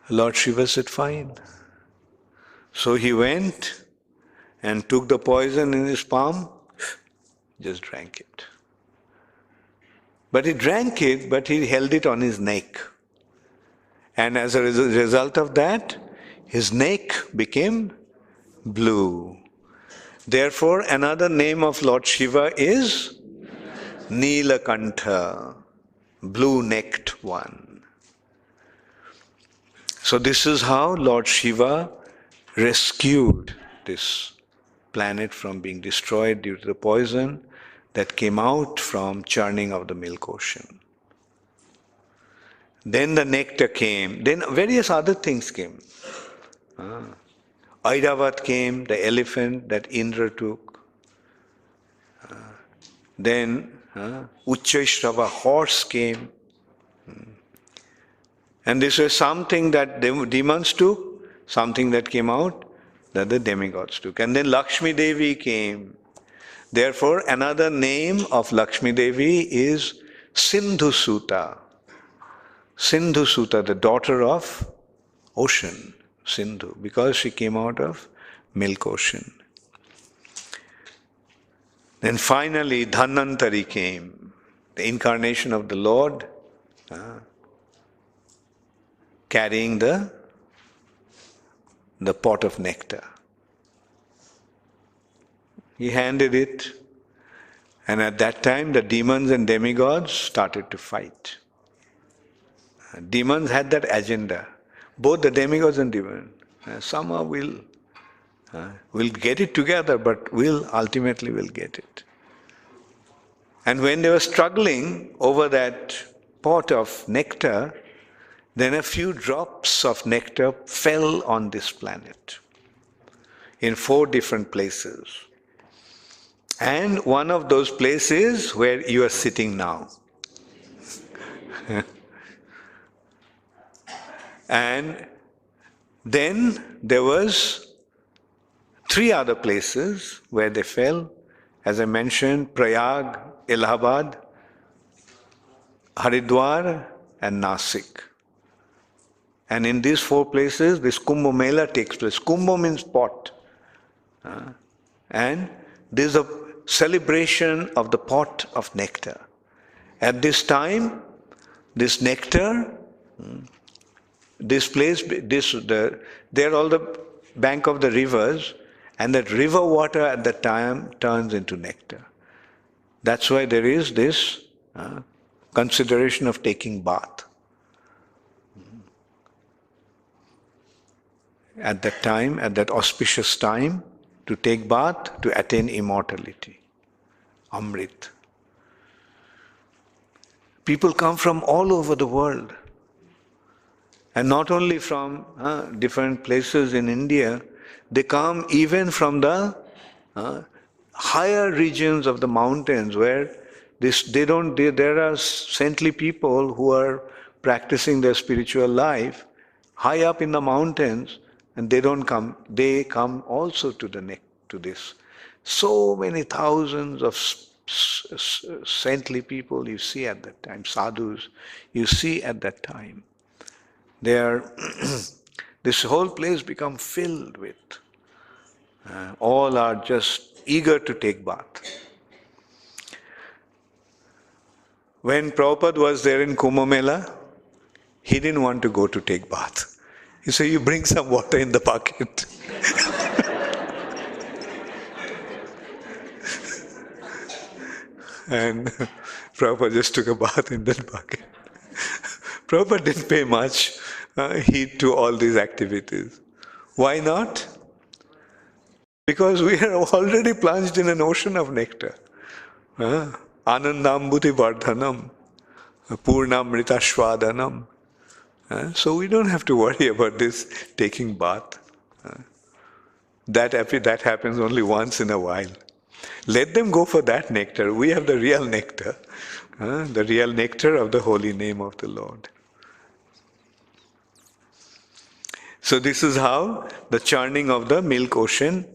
Lord Shiva said, fine. So he went and took the poison in his palm, just drank it. But he drank it, but he held it on his neck. And as a result of that, his neck became blue. Therefore, another name of Lord Shiva is Nilakantha, blue-necked one. So this is how Lord Shiva rescued this planet from being destroyed due to the poison that came out from churning of the milk ocean. Then the nectar came. Then various other things came. Airavat came, the elephant that Indra took. Then Ujj360P, horse came. And this was something that demons took, something that came out that the demigods took. And then Lakshmi Devi came. Therefore, another name of Lakshmi Devi is Sindhu Suta. Sindhu Suta, the daughter of ocean, Sindhu, because she came out of milk ocean. Then finally, Dhanvantari came, the incarnation of the Lord, carrying the pot of nectar. He handed it, and at that time the demons and demigods started to fight. Demons had that agenda, both the demigods and demons. Somehow we'll get it together, but we'll ultimately get it. And when they were struggling over that pot of nectar, then a few drops of nectar fell on this planet in 4 different places. And one of those places where you are sitting now. And then there was 3 other places where they fell. As I mentioned, Prayag, Allahabad, Haridwar, and Nasik. And in these 4 places, this Kumbh Mela takes place. Kumbh means pot. And this is a celebration of the pot of nectar. At this time, this nectar, this place, they're all the bank of the rivers, And that river water at that time turns into nectar. That's why there is this consideration of taking bath. At that time, at that auspicious time, to take bath, to attain immortality. Amrit. People come from all over the world. And not only from different places in India, they come even from the higher regions of the mountains where there are saintly people who are practicing their spiritual life high up in the mountains, and they don't come. They come also to this. So many thousands of saintly people you see at that time, sadhus, you see at that time. This whole place become filled with. All are just eager to take bath. When Prabhupada was there in Kumbh Mela, he didn't want to go to take bath. He said, you bring some water in the bucket. And Prabhupada just took a bath in that bucket. Prabhupada didn't pay much heed to all these activities. Why not? Because we are already plunged in an ocean of nectar. Anandambhuti vardhanam, purnamrita shvadanam. So we don't have to worry about this taking bath. That happens only once in a while. Let them go for that nectar. We have the real nectar. The real nectar of the holy name of the Lord. So this is how the churning of the milk ocean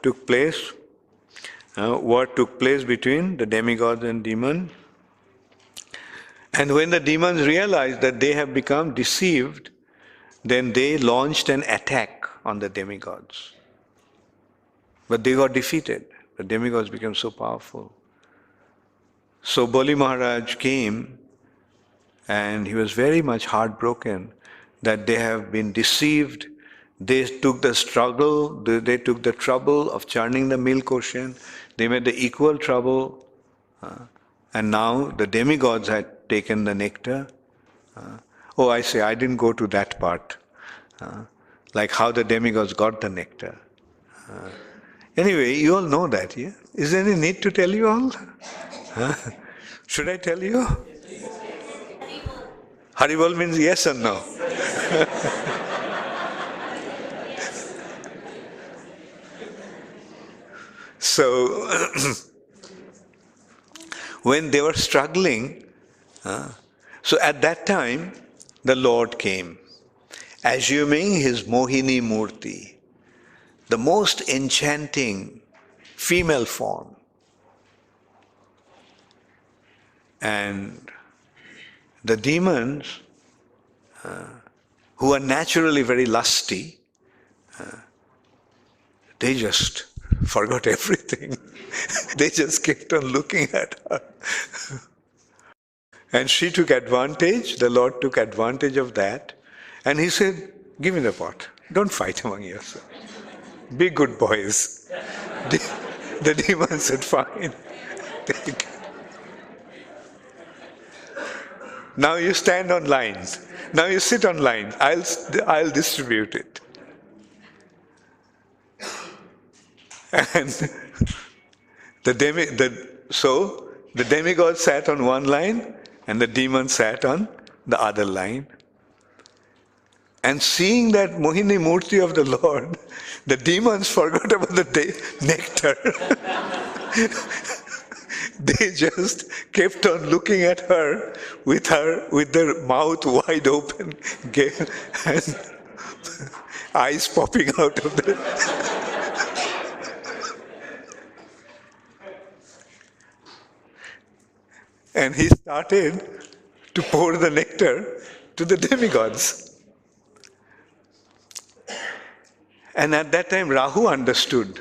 took place. What took place between the demigods and demons. And when the demons realized that they have become deceived, then they launched an attack on the demigods. But they got defeated. The demigods became so powerful. So Bali Maharaj came and he was very much heartbroken that they have been deceived. They took the struggle, they took the trouble of churning the milk ocean. They made the equal trouble. And now the demigods had taken the nectar. I didn't go to that part. Like how the demigods got the nectar. Anyway, you all know that, yeah? Is there any need to tell you all? Should I tell you? Haribol means yes or no. So, when they were struggling, so at that time, the Lord came, assuming his Mohini Murti, the most enchanting female form. And the demons, who are naturally very lusty, they just forgot everything. They just kept on looking at her. And she took advantage, the Lord took advantage of that, and he said, give me the pot. Don't fight among yourselves. Be good boys. The demon said, fine. Take. Now you stand on lines. Now you sit on lines. I'll distribute it. And so the demigod sat on one line and the demon sat on the other line. And seeing that Mohini Murti of the Lord, the demons forgot about the nectar. They just kept on looking at her with their mouth wide open and eyes popping out of the... And he started to pour the nectar to the demigods. And at that time, Rahu understood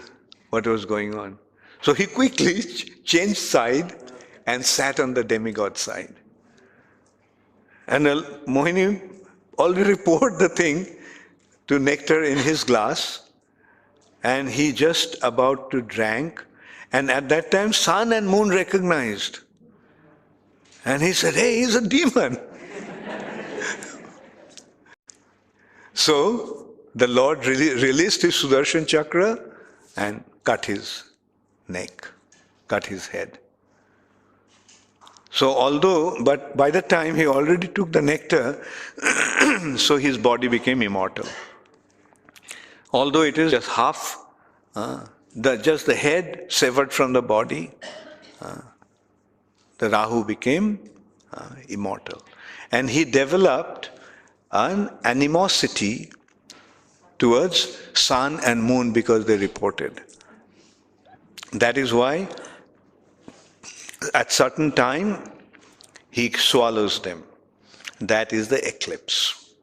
what was going on. So he quickly changed side and sat on the demigod side. And Mohini already poured the thing to nectar in his glass. and he just about to drank, and at that time sun and moon recognized. And he said, hey, he's a demon. So the Lord released his Sudarshan Chakra and cut his neck, cut his head. So but by the time he already took the nectar, so his body became immortal. Although it is just half, just the head severed from the body, the Rahu became immortal. And he developed an animosity towards sun and moon because they reported. That is why at certain time he swallows them. That is the eclipse.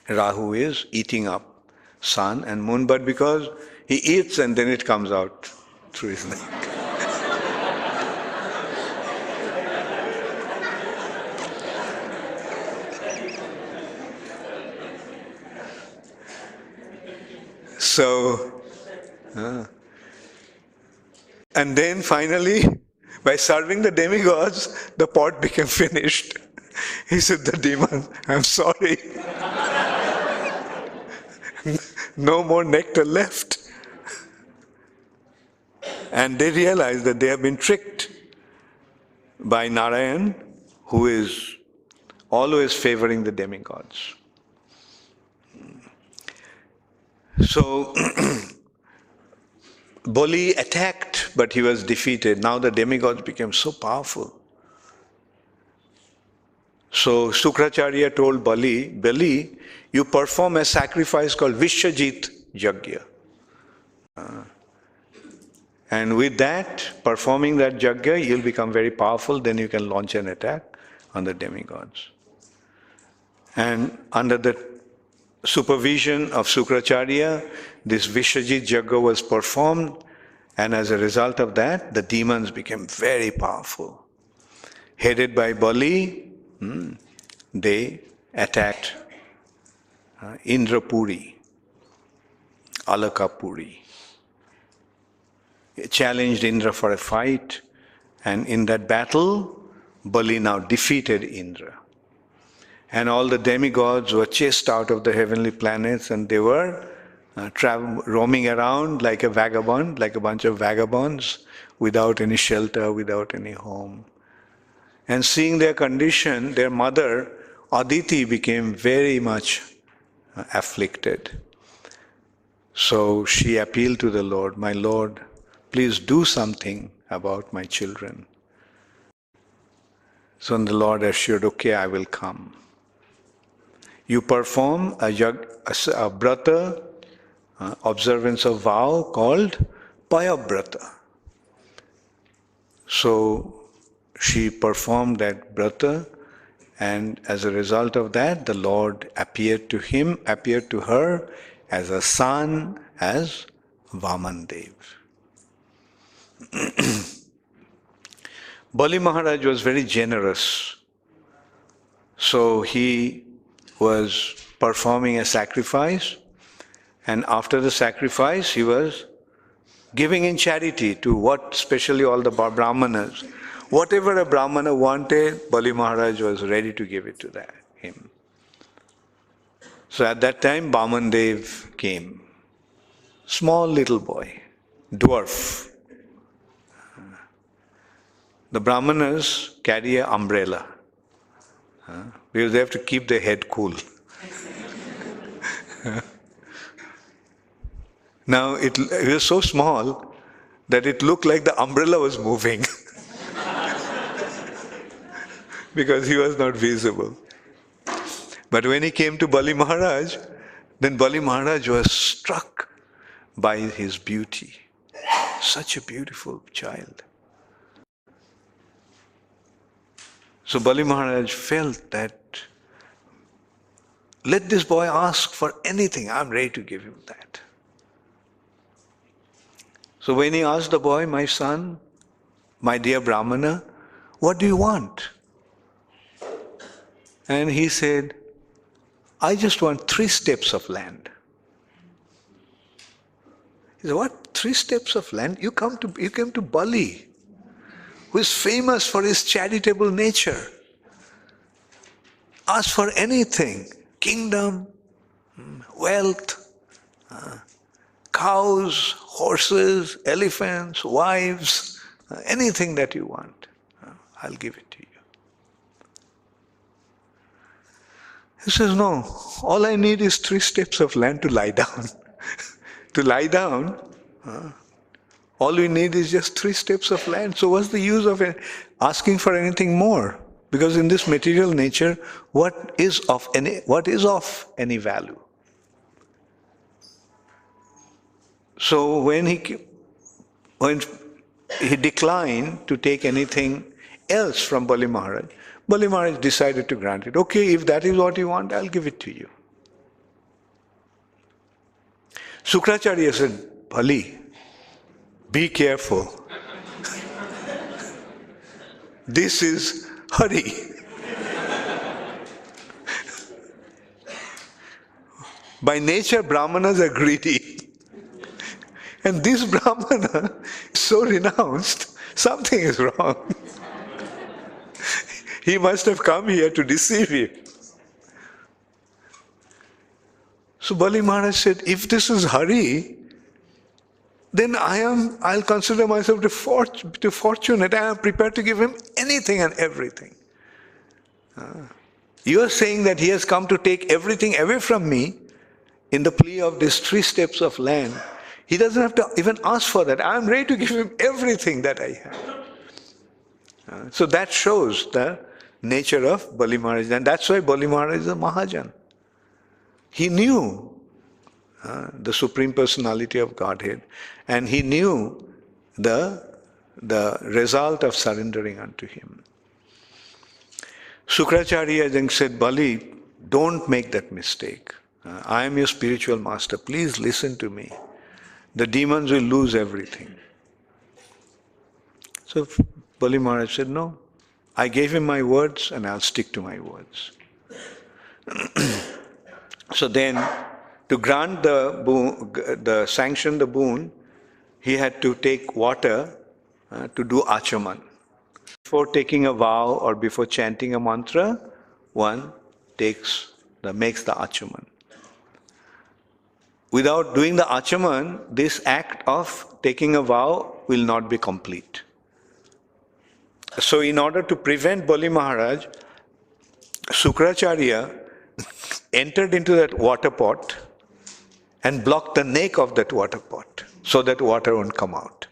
Rahu is eating up sun and moon, but because he eats and then it comes out through his neck. So, and then finally, by serving the demigods, the pot became finished. He said, the demon, I'm sorry. No more nectar left. And they realized that they have been tricked by Narayan, who is always favoring the demigods. So, Bali attacked, but he was defeated. Now the demigods became so powerful. So Sukracharya told Bali, you perform a sacrifice called Vishwajit-yajna. And with that, performing that yajna, you'll become very powerful, then you can launch an attack on the demigods. And under the supervision of Sukracharya, this Vishwajit-yajna was performed, and as a result of that, the demons became very powerful. Headed by Bali, they attacked Indrapuri, Alakapuri. Challenged Indra for a fight, and in that battle, Bali now defeated Indra. And all the demigods were chased out of the heavenly planets, and they were roaming around like a vagabond, like a bunch of vagabonds, without any shelter, without any home. And seeing their condition, their mother, Aditi, became very much afflicted. So she appealed to the Lord, my Lord, please do something about my children. So the Lord assured, okay, I will come. You perform a brata, observance of vow called Payabrata. So she performed that brata, and as a result of that, the Lord appeared to her as a son, as Vamandev. Bali Maharaj was very generous. So he was performing a sacrifice, and after the sacrifice he was giving in charity to especially all the Brahmanas. Whatever a Brahmana wanted, Bali Maharaj was ready to give it to him. So at that time, Vamandev came. Small little boy, dwarf. The Brahmanas carry an umbrella because they have to keep their head cool. Now, it was so small that it looked like the umbrella was moving because he was not visible. But when he came to Bali Maharaj, then Bali Maharaj was struck by his beauty. Such a beautiful child. So Bali Maharaj felt that, let this boy ask for anything, I'm ready to give him that. So when he asked the boy, my son, my dear Brahmana, what do you want? And he said, I just want 3 steps of land. He said, what? 3 steps of land? You came to Bali, who is famous for his charitable nature. Ask for anything, kingdom, wealth, cows, horses, elephants, wives, anything that you want, I'll give it to you. He says, no, all I need is 3 steps of land to lie down. To lie down, all we need is just 3 steps of land. So what's the use of asking for anything more? Because in this material nature, what is of any value? So when he declined to take anything else from Bali Maharaj decided to grant it. Okay, if that is what you want, I'll give it to you. Sukracharya said, Bali, be careful. This is Hari. By nature, Brahmanas are greedy. And this Brahmana is so renounced, something is wrong. He must have come here to deceive you. So Bali Maharaj said, if this is Hari, then I'll consider myself too fortunate. I am prepared to give him anything and everything. You are saying that he has come to take everything away from me in the plea of these 3 steps of land. He doesn't have to even ask for that. I am ready to give him everything that I have. So that shows the nature of Bali Maharaj. And that's why Bali Maharaj is a Mahajan. He knew the Supreme Personality of Godhead, and he knew the result of surrendering unto him. Sukracharya then said, Bali, don't make that mistake. I am your spiritual master. Please listen to me. The demons will lose everything. So Bali Maharaj said, no, I gave him my words and I'll stick to my words. So then, to grant sanction the boon, he had to take water to do achaman. Before taking a vow or before chanting a mantra, one makes the achaman. Without doing the achaman, this act of taking a vow will not be complete. So in order to prevent Bali Maharaj, Sukracharya entered into that water pot and blocked the neck of that water pot so that water won't come out.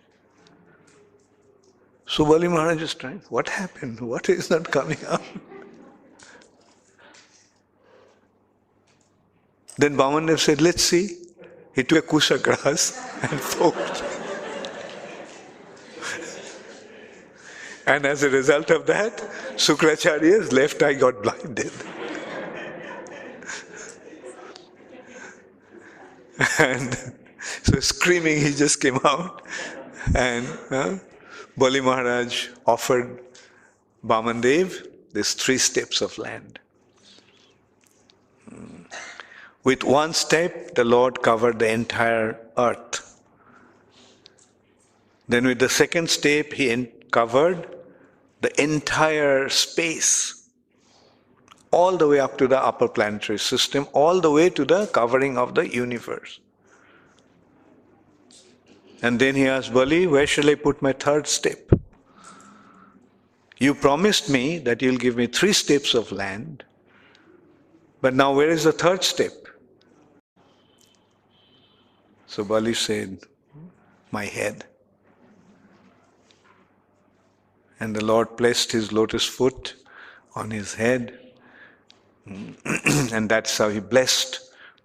So Bali Maharaj is trying, what happened? Water is not coming out. Then Vamandev said, let's see. He took a kusha grass and poked. And as a result of that, Sukracharya's left eye got blinded. And so screaming, he just came out, and Bali Maharaj offered Vamandev these 3 steps of land. With 1 step, the Lord covered the entire earth. Then with the 2nd step, he covered the entire space, all the way up to the upper planetary system, all the way to the covering of the universe. And then he asked, Bali, where shall I put my 3rd step? You promised me that you'll give me 3 steps of land, but now where is the 3rd step? So Bali said, my head. And the Lord placed his lotus foot on his head, and that's how he blessed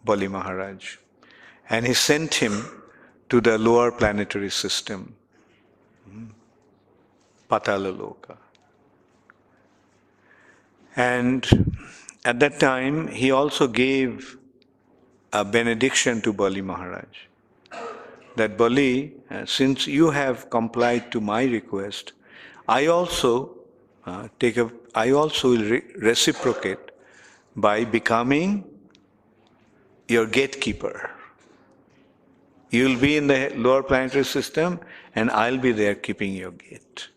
Bali Maharaj. And he sent him to the lower planetary system, Patala Loka. And at that time, he also gave a benediction to Bali Maharaj, that Bali, since you have complied to my request, I also will reciprocate by becoming your gatekeeper. You'll be in the lower planetary system and I'll be there keeping your gate.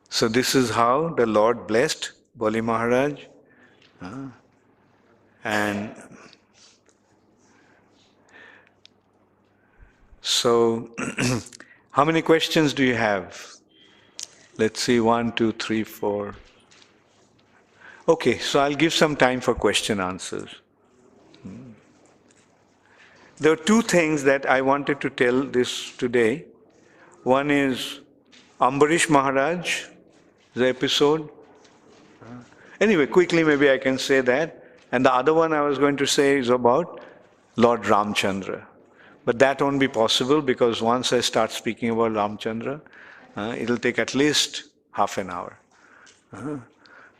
So this is how the Lord blessed Bali Maharaj. And so, how many questions do you have? Let's see, 1, 2, 3, 4. Okay, so I'll give some time for question answers. There are two things that I wanted to tell this today. One is Ambarish Maharaj, the episode. Anyway, quickly maybe I can say that. And the other one I was going to say is about Lord Ramchandra. But that won't be possible because once I start speaking about Ramchandra, it'll take at least half an hour.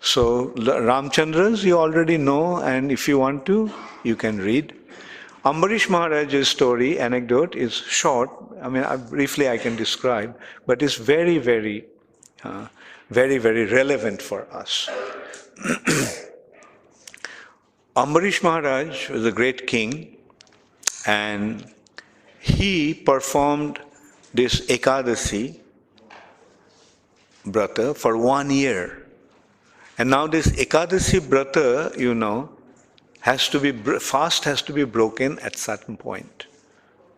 So Ramchandras you already know, and if you want to, you can read. Ambarish Maharaj's story, anecdote, is short. I mean, briefly I can describe, but it's very, very relevant for us. Ambarish Maharaj was a great king, and he performed this Ekadasi Brata for 1 year. And now this Ekadasi Brata, you know, fast has to be broken at certain point,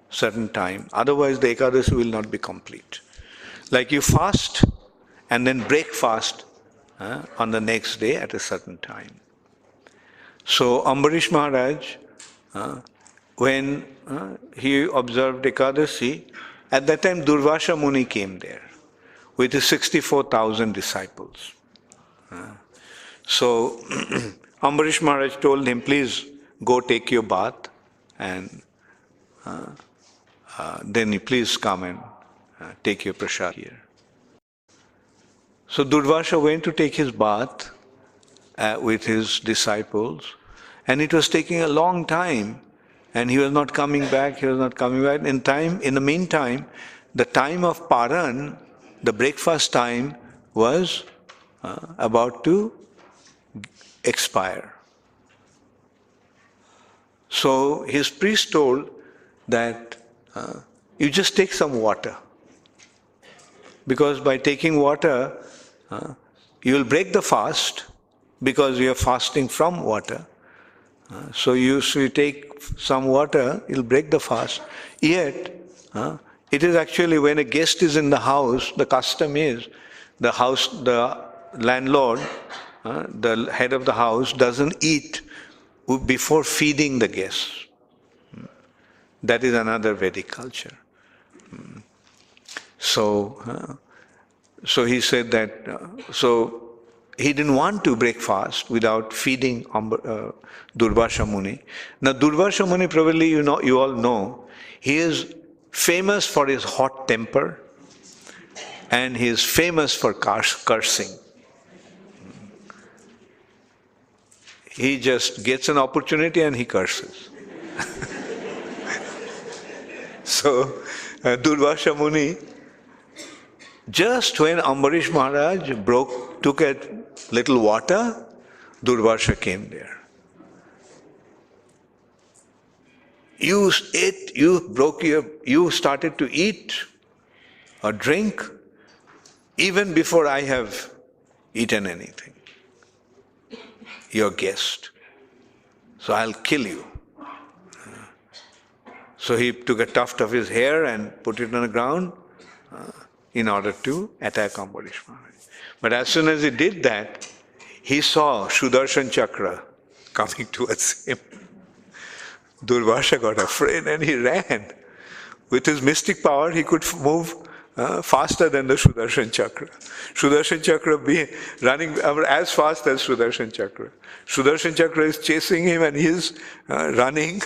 certain time. Otherwise the Ekadasi will not be complete. Like you fast and then break fast on the next day at a certain time. So Ambarish Maharaj, when he observed Ekadasi, at that time Durvasha Muni came there with his 64,000 disciples. So Ambarish Maharaj told him, please go take your bath and then you please come and take your prasad here. So Durvasha went to take his bath with his disciples, and it was taking a long time, and he was not coming back, In the meantime, the time of Paran, the breakfast time, was about to expire. So his priest told that you just take some water, because by taking water, you will break the fast, because you are fasting from water. So you take some water, you'll break the fast. Yet, it is actually when a guest is in the house, the custom is, the landlord, the head of the house, doesn't eat before feeding the guests. That is another Vedic culture. So he said that, so he didn't want to break fast without feeding Durvasha Muni. Now Durvasha Muni, probably you all know, he is famous for his hot temper and he is famous for cursing. He just gets an opportunity and he curses. So Durvasha Muni, just when Ambarish Maharaj took a little water, Durvasha came there. You started to eat or drink even before I have eaten anything. Your guest. So I'll kill you. So he took a tuft of his hair and put it on the ground in order to attack Ambarish Maharaj. But as soon as he did that, he saw Sudarshan Chakra coming towards him. Durvasha got afraid and he ran. With his mystic power, he could move faster than the Sudarshan Chakra. Sudarshan Chakra running as fast as Sudarshan Chakra. Sudarshan Chakra is chasing him and he is running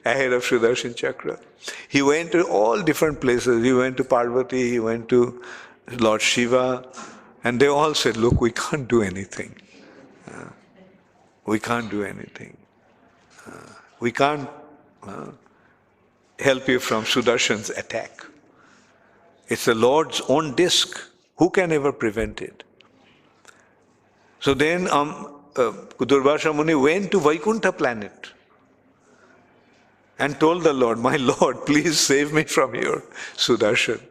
ahead of Sudarshan Chakra. He went to all different places. He went to Parvati, he went to Lord Shiva, and they all said, look, we can't do anything. We can't do anything. We can't help you from Sudarshan's attack. It's the Lord's own disc. Who can ever prevent it? So then Durvasha Muni went to Vaikuntha planet and told the Lord, "My Lord, please save me from your Sudarshan."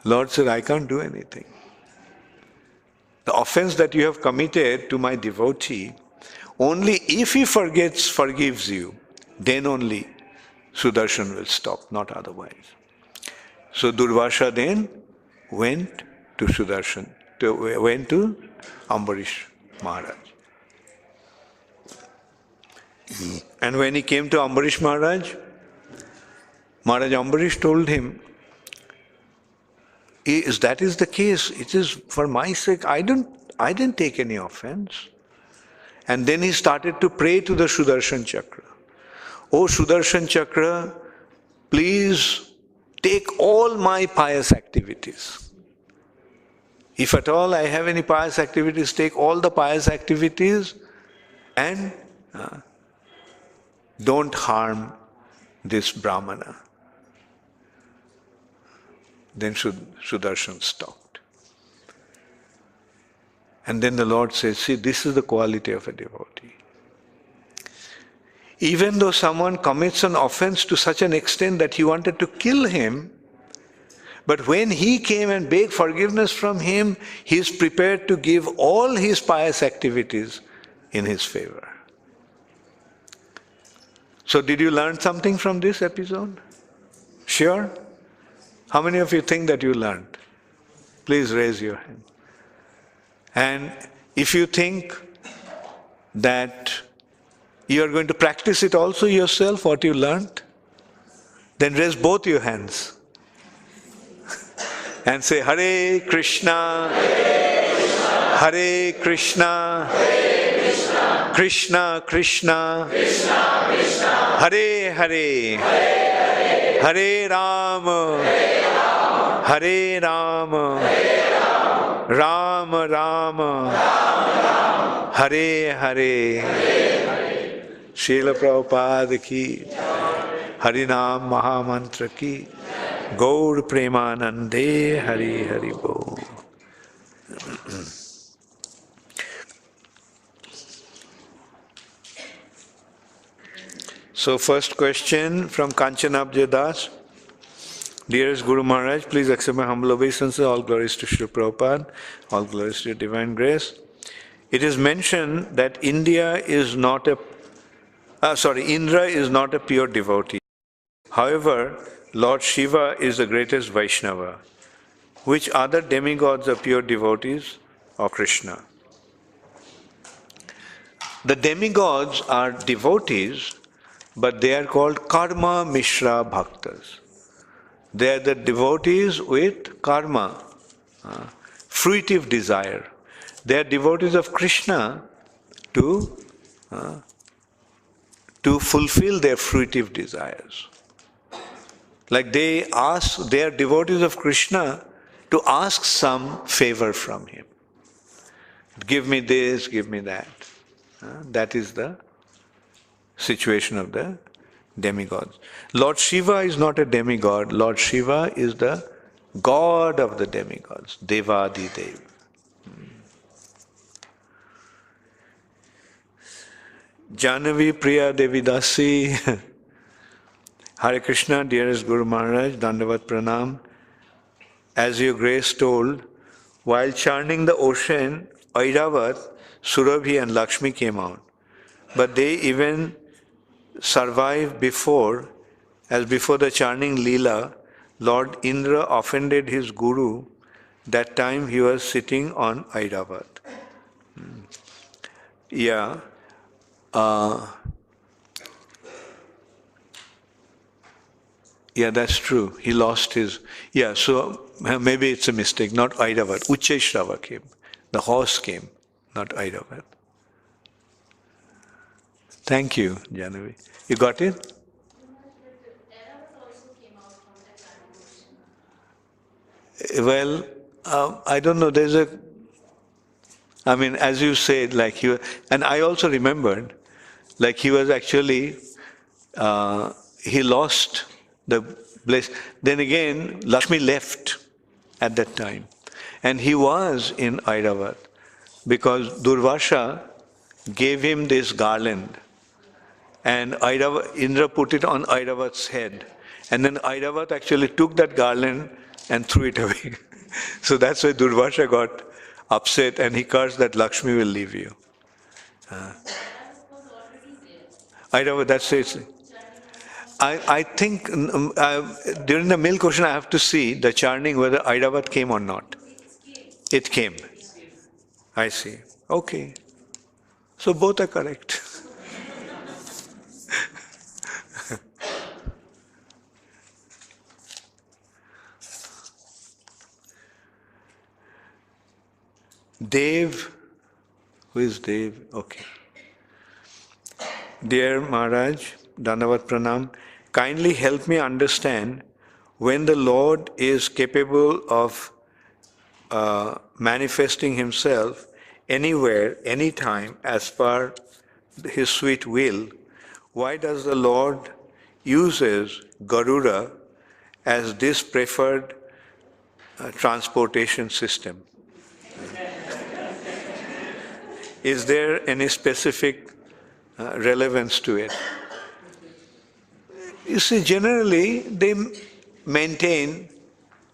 Lord said, "I can't do anything. The offense that you have committed to my devotee, only if he forgives you, then only Sudarshan will stop, not otherwise." So Durvasa then went to Sudarshan, went to Ambarish Maharaj. And when he came to Ambarish Maharaj, Maharaj Ambarish told him, "If that is the case, it is for my sake. I didn't take any offense." And then he started to pray to the Sudarshan Chakra. "Oh Sudarshan Chakra, please take all my pious activities. If at all I have any pious activities, take all the pious activities and don't harm this Brahmana." Then Sudarshan stopped. And then the Lord says, "See, this is the quality of a devotee. Even though someone commits an offense to such an extent that he wanted to kill him, but when he came and begged forgiveness from him, he is prepared to give all his pious activities in his favor." So did you learn something from this episode? Sure? How many of you think that you learned? Please raise your hand. And if you think that you are going to practice it also yourself, what you learned, then raise both your hands and say, "Hare Krishna, Hare Krishna, Krishna Krishna, Hare Hare, Hare Rama, Hare Rama, Rama Rama, Hare Hare." Srila Prabhupada ki, Harinam Mahamantra ki, Gaur Premanande, Hari Hari Bo. So first question from Kanchanabja Das. Dearest Guru Maharaj, please accept my humble obeisances. All glories to Srila Prabhupada. All glories to your divine grace. It is mentioned that Indra is not a pure devotee. However, Lord Shiva is the greatest Vaishnava. Which other demigods are pure devotees of Krishna? The demigods are devotees, but they are called karma mishra bhaktas. They are the devotees with karma, fruitive desire. They are devotees of Krishna to fulfill their fruitive desires. Like they are devotees of Krishna to ask some favor from him. Give me this, give me that. That is the situation of the demigods. Lord Shiva is not a demigod. Lord Shiva is the god of the demigods, Devadi Dev. Janavi Priya Devidasi. Hare Krishna, dearest Guru Maharaj, Dandavat Pranam. As your grace told, while churning the ocean, Airavat, Surabhi and Lakshmi came out. But they even survived before the churning Leela, Lord Indra offended his Guru. That time he was sitting on Airavat. Yeah. Yeah, that's true. He lost his... Yeah, so maybe it's a mistake. Not Airavat. Ujj360P came. The horse came, not Airavat. Thank you, Janavi. You got it? Well, I don't know. There's a... I mean, as you said, like he... And I also remembered, like he was actually... he lost the bliss. Then again, Lakshmi left at that time. And he was in Airavat because Durvasa gave him this garland and Indra put it on Airavat's head. And then Airavat actually took that garland and threw it away. So that's why Durvasha got upset and he cursed that Lakshmi will leave you. Airavat, that's it. I think during the milk ocean I have to see the churning whether Airavat came or not. It came. I see. Okay. So both are correct. Dev, who is Dev? Okay. Dear Maharaj, Dandavat Pranam, kindly help me understand when the Lord is capable of manifesting himself anywhere, anytime, as per his sweet will, why does the Lord uses Garuda as this preferred transportation system? Is there any specific relevance to it? You see, generally they maintain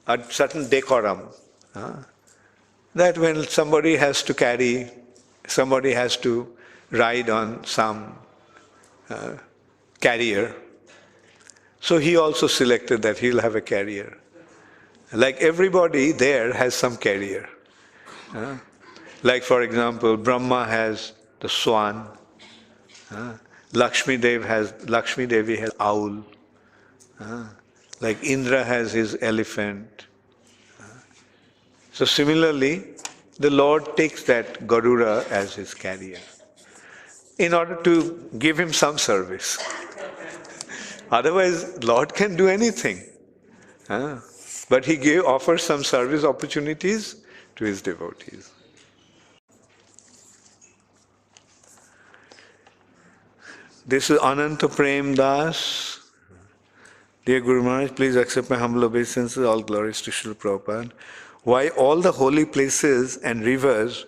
a certain decorum. That when somebody has to carry, somebody has to ride on some carrier. So he also selected that he'll have a carrier. Like everybody there has some carrier. Like for example, Brahma has the swan. Lakshmi Devi has owl. Like Indra has his elephant. So similarly, the Lord takes that Garuda as his carrier in order to give him some service. Otherwise, Lord can do anything. But he offers some service opportunities to his devotees. This is Ananta Prem Das. Dear Guru Maharaj, please accept my humble obeisances. All glories to Srila Prabhupada. Why all the holy places and rivers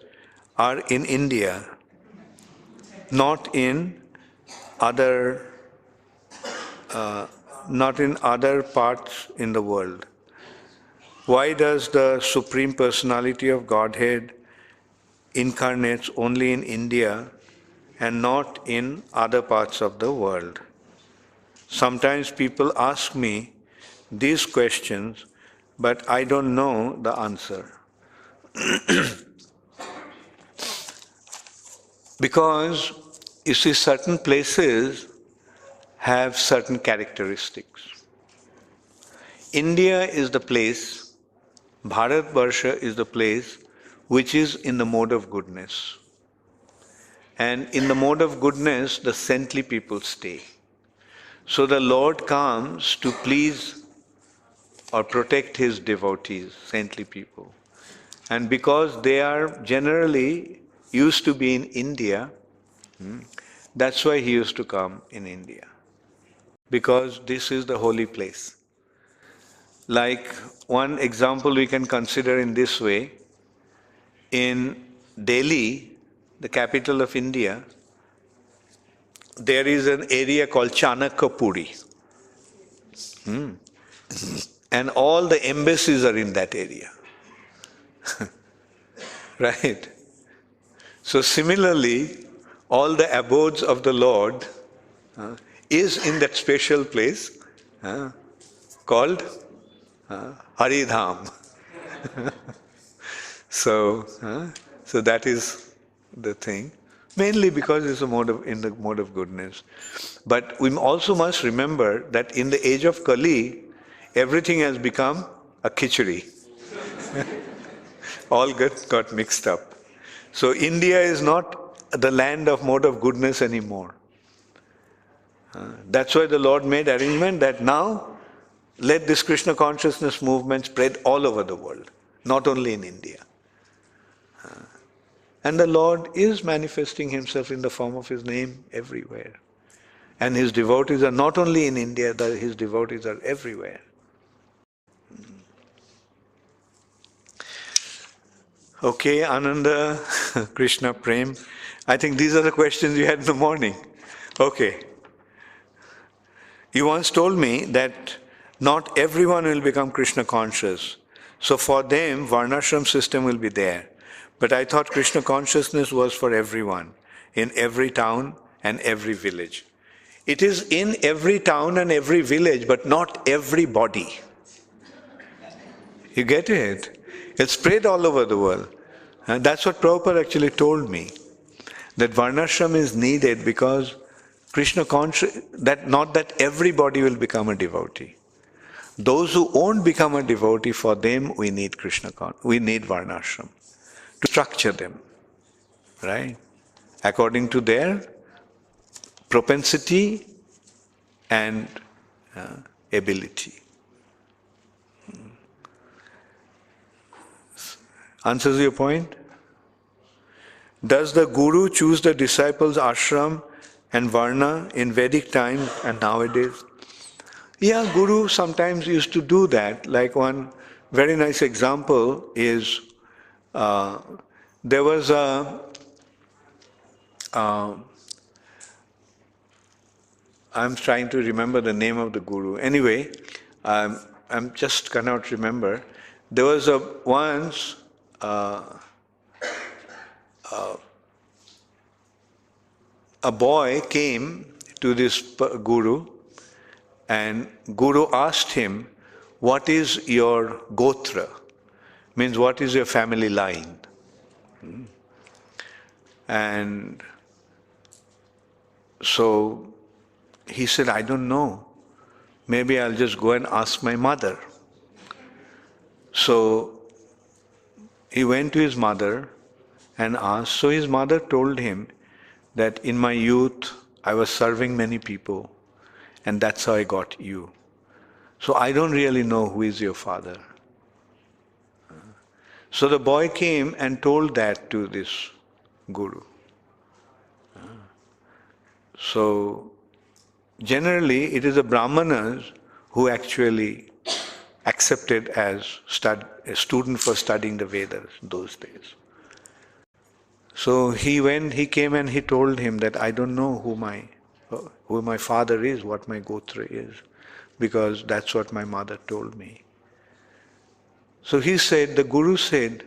are in India, not in other parts in the world? Why does the Supreme Personality of Godhead incarnates only in India and not in other parts of the world? Sometimes people ask me these questions, but I don't know the answer. Because, you see, certain places have certain characteristics. India is the place, Bharatvarsha is the place which is in the mode of goodness. And in the mode of goodness, the saintly people stay. So the Lord comes to please or protect his devotees, saintly people. And because they are generally used to be in India, that's why he used to come in India. Because this is the holy place. Like one example we can consider in this way, in Delhi, the capital of India, there is an area called Chanakapuri. And all the embassies are in that area. Right? So similarly, all the abodes of the Lord is in that special place called Haridham. So that is the thing. Mainly because it's in the mode of goodness. But we also must remember that in the age of Kali, everything has become a khichdi. All got mixed up. So India is not the land of mode of goodness anymore. That's why the Lord made arrangement that now let this Krishna consciousness movement spread all over the world, not only in India. And the Lord is manifesting himself in the form of his name everywhere. And his devotees are not only in India, his devotees are everywhere. Okay, Ananda, Krishna Prem. I think these are the questions you had in the morning. Okay. You once told me that not everyone will become Krishna conscious. So for them, Varnashram system will be there. But I thought Krishna consciousness was for everyone, in every town and every village. It is in every town and every village, but not everybody. You get it? It's spread all over the world. And that's what Prabhupada actually told me. That Varnashram is needed because Krishna conscious, that not that everybody will become a devotee. Those who won't become a devotee, for them we need we need Varnashram to structure them, right? According to their propensity and ability. Answers your point? Does the Guru choose the disciples' ashram and varna in Vedic times and nowadays? Yeah, Guru sometimes used to do that. Like one very nice example is there was I'm trying to remember the name of the Guru. Anyway, I'm just cannot remember. There was once a boy came to this Guru, and Guru asked him, "What is your gotra?" Means, what is your family line? And so he said, "I don't know. Maybe I'll just go and ask my mother." So he went to his mother and asked. So his mother told him that in my youth I was serving many people, and that's how I got you. So I don't really know who is your father. So the boy came and told that to this Guru. So generally it is the Brahmanas who actually accepted as a student for studying the Vedas those days. So he came and he told him that I don't know who my father is, what my gotra is, because that's what my mother told me. So he said, the Guru said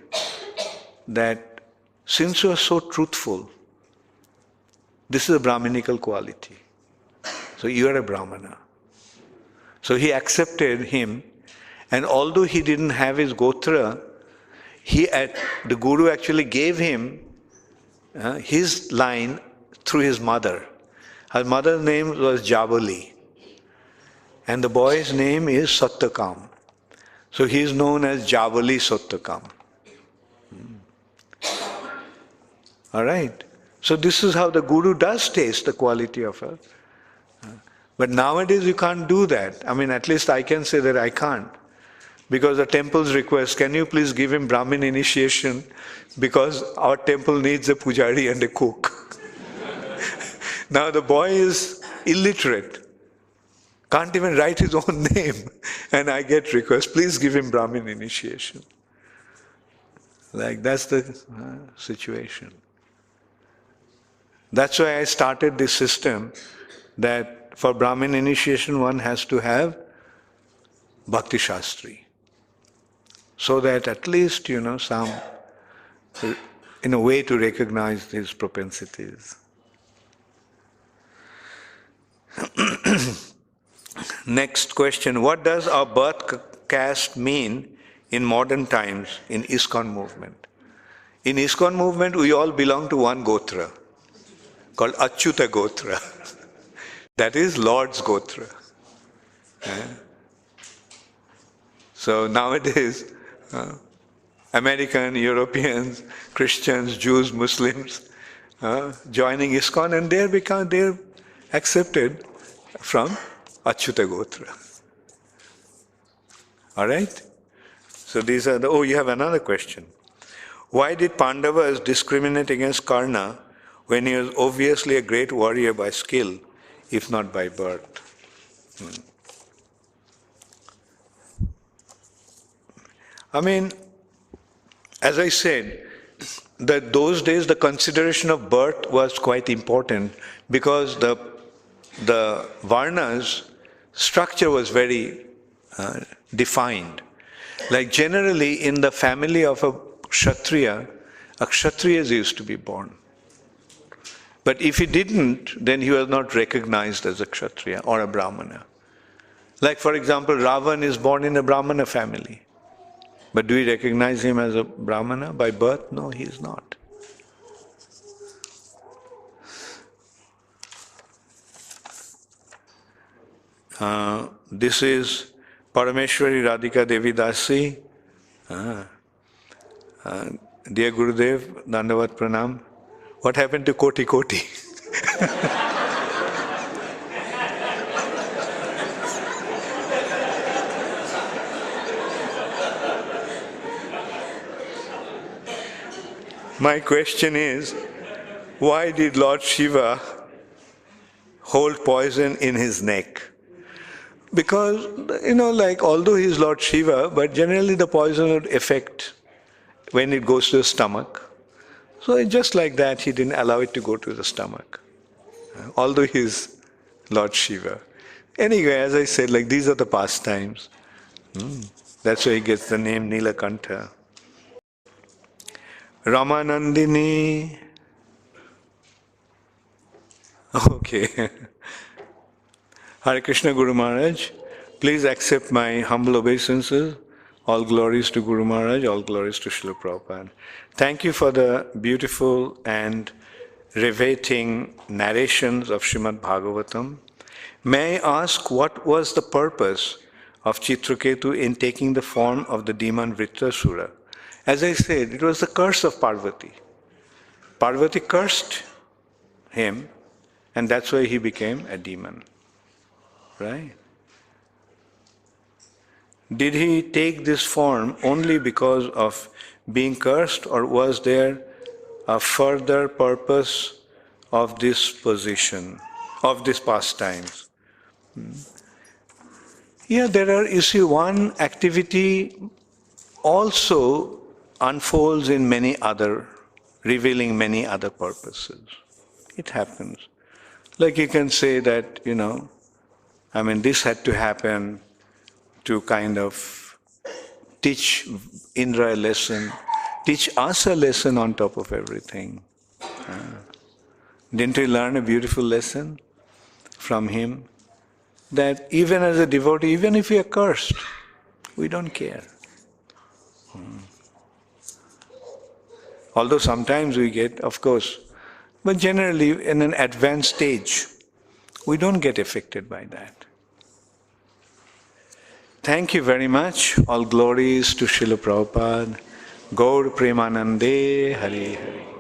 that since you are so truthful, this is a Brahminical quality. So you are a Brahmana. So he accepted him, and although he didn't have his gotra, the Guru actually gave him his line through his mother. Her mother's name was Jabali, and the boy's name is Sattakam. So he is known as Jabali Sattakam. All right. So this is how the Guru does taste the quality of her. But nowadays you can't do that. I mean, at least I can say that I can't. Because the temple's request, can you please give him Brahmin initiation? Because our temple needs a pujari and a cook. Now the boy is illiterate. Can't even write his own name. And I get request, please give him Brahmin initiation. Like that's the situation. That's why I started this system that for Brahmin initiation one has to have Bhakti Shastri. So that at least, some, in a way to recognize his propensities. Next question, what does our birth caste mean in modern times in ISKCON movement? In ISKCON movement, we all belong to one gotra, called Achyuta Gotra. That is Lord's Gotra. So nowadays, American, Europeans, Christians, Jews, Muslims joining ISKCON, and they're accepted from Achyuta Gotra. All right? So these are you have another question. Why did Pandavas discriminate against Karna when he was obviously a great warrior by skill, if not by birth? I mean, as I said, that those days the consideration of birth was quite important because the Varnas structure was very defined. Like generally in the family of a Kshatriyas used to be born. But if he didn't, then he was not recognized as a Kshatriya or a Brahmana. Like for example, Ravan is born in a Brahmana family. But do we recognize him as a Brahmana by birth? No, he is not. This is Parameshwari Radhika Devi Dasi. Dear Gurudev, Dandavat Pranam. What happened to Koti Koti? My question is, why did Lord Shiva hold poison in his neck? Because, like although he is Lord Shiva, but generally the poison would affect when it goes to the stomach. So just like that, he didn't allow it to go to the stomach, although he is Lord Shiva. Anyway, as I said, like these are the pastimes. That's why he gets the name Nilakantha. Ramanandini. Okay. Hare Krishna Guru Maharaj, please accept my humble obeisances. All glories to Guru Maharaj, all glories to Srila Prabhupada. Thank you for the beautiful and riveting narrations of Srimad Bhagavatam. May I ask what was the purpose of Chitraketu in taking the form of the demon Vritrasura? As I said, it was the curse of Parvati. Parvati cursed him, and that's why he became a demon. Right? Did he take this form only because of being cursed, or was there a further purpose of this position, of this pastimes? Yeah, there are, you see, one activity also unfolds in many other, revealing many other purposes. It happens. Like you can say that, this had to happen to kind of teach Indra a lesson, teach us a lesson on top of everything. Didn't we learn a beautiful lesson from him? That even as a devotee, even if we are cursed, we don't care. Although sometimes we get, of course, but generally in an advanced stage, we don't get affected by that. Thank you very much. All glories to Srila Prabhupada. Gaur Premanande Hari Hari.